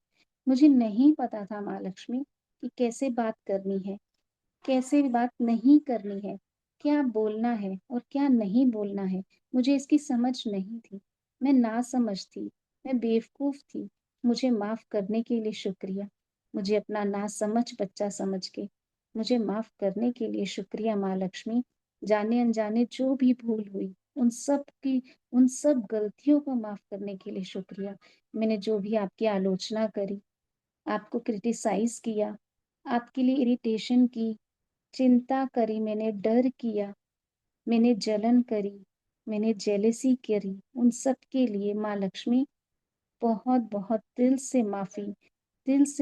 मुझे नहीं पता था माँ लक्ष्मी कि कैसे बात करनी है, कैसे बात नहीं करनी है, क्या बोलना है और क्या नहीं बोलना है। मुझे इसकी समझ नहीं थी। मैं नासमझ थी, मैं बेवकूफ थी। मुझे माफ करने के लिए शुक्रिया। मुझे अपना नासमझ बच्चा समझ के मुझे माफ करने के लिए शुक्रिया माँ लक्ष्मी। जाने अनजाने जो भी भूल हुई उन सब गलतियों को माफ करने के लिए शुक्रिया। मैंने जो भी आपकी आलोचना करी, आपको क्रिटिसाइज किया, आपके लिए इरिटेशन की, चिंता करी, मैंने डर किया, मैंने जलन करी, मैंने जेलेसी करी, उन सब के लिए माँ लक्ष्मी बहुत बहुत दिल से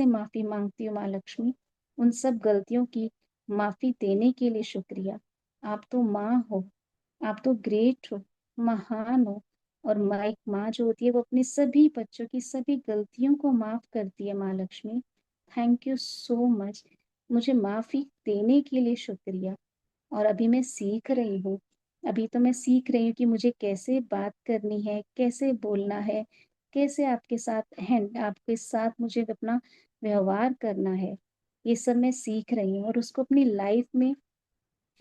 माफी मांगती हूँ माँ लक्ष्मी। उन सब गलतियों की माफी देने के लिए शुक्रिया। आप तो माँ हो, आप तो ग्रेट हो, महान हो। और एक माँ जो होती है वो अपने सभी बच्चों की सभी गलतियों को माफ करती है माँ Lakshmi. Thank you so much. मुझे माफी देने के लिए शुक्रिया। और अभी मैं सीख रही हूँ, अभी तो मैं सीख रही हूँ कि मुझे कैसे बात करनी है, कैसे बोलना है, कैसे आपके साथ मुझे अपना व्यवहार करना है। ये सब मैं सीख रही हूँ और उसको अपनी लाइफ में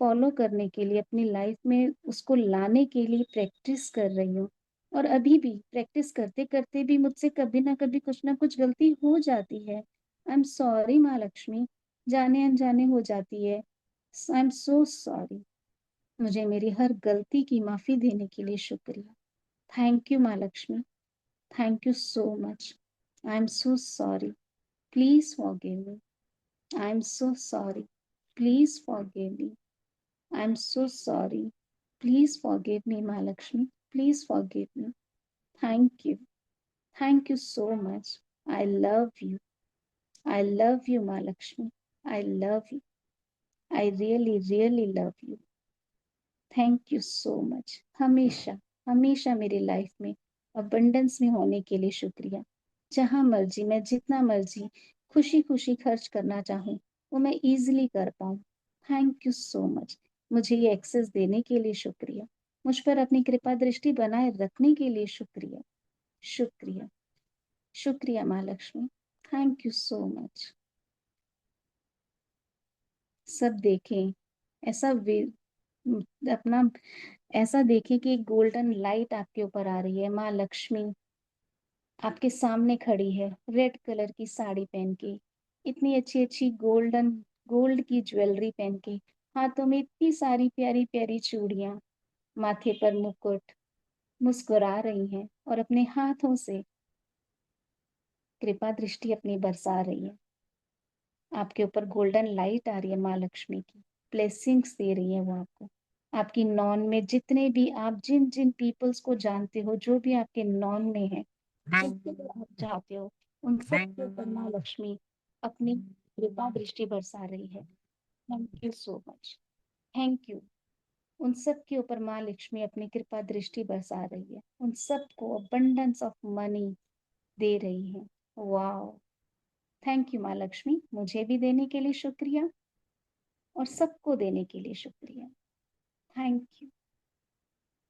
फॉलो करने के लिए, अपनी लाइफ में उसको लाने के लिए प्रैक्टिस कर रही हूँ। और अभी भी प्रैक्टिस करते करते भी मुझसे कभी ना कभी कुछ ना कुछ गलती हो जाती है। आई एम सॉरी माँ लक्ष्मी, जाने अनजाने हो जाती है। आई एम सो सॉरी। मुझे मेरी हर गलती की माफी देने के लिए शुक्रिया। थैंक यू माँ Lakshmi, thank you so much. I am so sorry, please forgive me. I am so sorry, please forgive me. I am so sorry, please forgive me माँ Lakshmi, please forgive me. Thank you so much. I love you, I love you माँ Lakshmi, I love you, I really really love you. Thank you so much. हमेशा हमेशा मेरी life में abundance में होने के लिए शुक्रिया। जहाँ मर्जी मैं जितना मर्जी खुशी खुशी खर्च करना चाहूँ वो मैं इजीली कर पाऊँ। Thank you so much. मुझे ये एक्सेस देने के लिए शुक्रिया। मुझ पर अपनी कृपा दृष्टि बनाए रखने के लिए शुक्रिया। शुक्रिया शुक्रिया माँ Lakshmi. Thank you so much. सब देखें ऐसा अपना ऐसा देखें कि एक गोल्डन लाइट आपके ऊपर आ रही है। माँ लक्ष्मी आपके सामने खड़ी है, रेड कलर की साड़ी पहन के, इतनी अच्छी अच्छी गोल्ड की ज्वेलरी पहन के, हाथों में इतनी सारी प्यारी प्यारी चूड़ियां, माथे पर मुकुट, मुस्कुरा रही हैं और अपने हाथों से कृपा दृष्टि अपनी बरसा रही है। आपके ऊपर गोल्डन लाइट आ रही है माँ लक्ष्मी की, ब्लेसिंग्स दे रही है वो आपको। आपकी नॉन में जितने भी आप जिन जिन पीपल्स को जानते हो, जो भी आपके नॉन में है, जिसको भी आप चाहते हो, उन सब के ऊपर माँ लक्ष्मी अपनी कृपा दृष्टि बरसा रही है। Thank you so much. Thank you. उन सब के ऊपर माँ लक्ष्मी अपनी कृपा दृष्टि बरसा रही है। उन सबको अबंडेंस ऑफ मनी दे रही है। वाओ, थैंक यू माँ लक्ष्मी। मुझे भी देने के लिए शुक्रिया और सबको देने के लिए शुक्रिया। Thank you,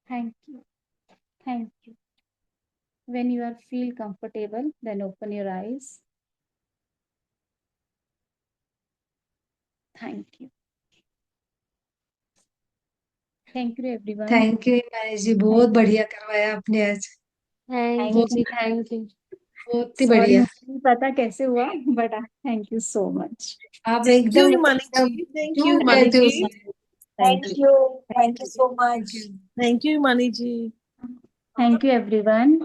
thank you, thank you. When you are feel comfortable, then open your eyes. Thank you. Thank you everyone. Thank you Himani ji, बहुत बढ़िया करवाया आपने आज। थैंक यू बहुत जी, थैंक यू। बहुत ही सॉरी, बढ़िया। मुझे नहीं पता कैसे हुआ, but thank you so much. आप Thank you, एकदम Himani एकदम ji. Thank you, cute Himani रहते हो ji. उसमें। Thank Thank you, you. Thank you so thank much. You, Thank you, Himani ji. Thank you everyone.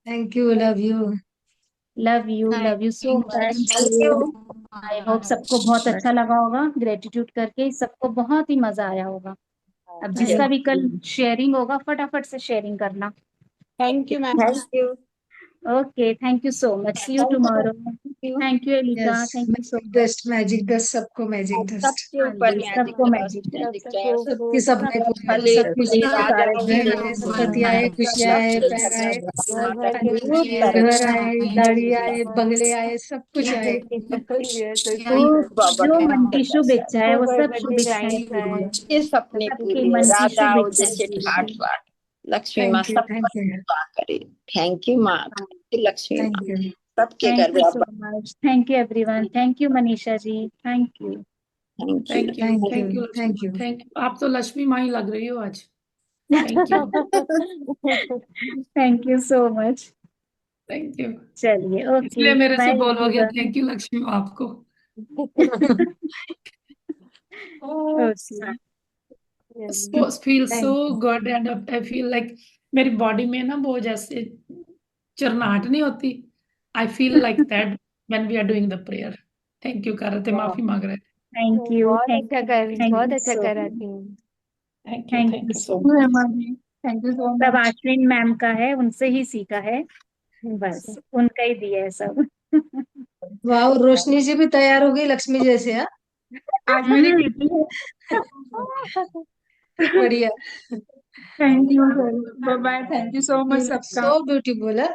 Thank you, love you. Love you so much. Thank you. I hope सबको बहुत अच्छा लगा होगा gratitude करके, सबको बहुत ही मजा आया होगा। अब जिसका भी कल शेयरिंग होगा फटाफट से शेयरिंग करना। Thank you ma'am. Thank you. Okay, thank you so much. See you tomorrow. Thank you Elika, yes, thank you so magic dust सबको मैजिक डस्ट। सबके हाँ ऊपर जी, मैजिक सबको डस्ट, मैजिक मैजिक सबको डस्ट। सबके सपने पूरे हो, फले सब कुछ फूले हो। राजा घर आए, संपत्ति आए, खुशियां आए, पैर आए, घर भर के खूब खुशियां, घर तरक्की, आए, गाड़ी आए, बंगले आए, सब कुछ आए। खूब बाबा जो के मन की हाथ शुभ इच्छा है वो खूब सब बड़े शुभ बड़े इच्छाएं डिजाइन पूरी है। हो। के सपने सबके पूरे, मन की राधा शुभ उदय इच्छाएं से पूरी ठाठ हो। बाट। लक्ष्मी माँ थैंक यू, सब थैंक पर यू, दुआ करे। थैंक यू माँ, लक्ष्मी थैंक माँ यू, सबके थैंक घर में यू आप। So much, thank you everyone, thank you Manisha ji, thank you. Thank you. Thank you, thank thank you, you Lakshmi thank Maa, you. Thank you. आप तो लक्ष्मी माँ ही लग रही हो आज। Thank you, thank you so much. Thank you. चलिए, ओके, इसलिए मेरे से बाय बोल हो गया। एवरीवन। थैंक यू लक्ष्मी माँ आपको। Okay, So feel thank so you. good and I feel like मेरी बॉडी में ना वो जैसे चरनाहट नहीं होती। I feel like that when we are doing the prayer. Thank you कर रहे थे, माफी मांग रहे थे। थैंक यू, बहुत थैंक अच्छा यू, कर थैंक बहुत यू अच्छा सो करा मच, थी। Thank thank you you so so much. Hema ji, thank you so सब मच। आश्विन मैम का है, उनसे ही सीखा है, बस उनका ही दिया है सब। वाह, रोशनी जी भी तैयार हो गई लक्ष्मी जैसे। हाँ, आज मेरी बेटी है। बढ़िया। Thank you sir, bye bye, thank you so much सबका। सो ब्यूटीफुल है।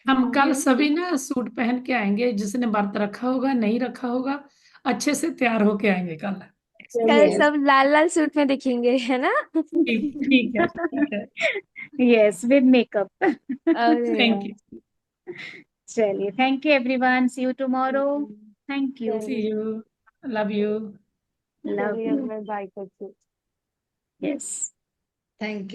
हम कल सभी ना सूट पहन के आएंगे, जिसने व्रत रखा होगा नहीं रखा होगा अच्छे से तैयार होके आएंगे कल। कल सब लाल लाल सूट में दिखेंगे, है ना? ठीक ठीक है, ठीक है। Yes, with makeup. अरे थैंक यू। चलिए, thank you everyone, see you tomorrow, thank you, See you. Love you. Love चलिए अब यू, मैं बाय करती हूँ। यस। Thank you.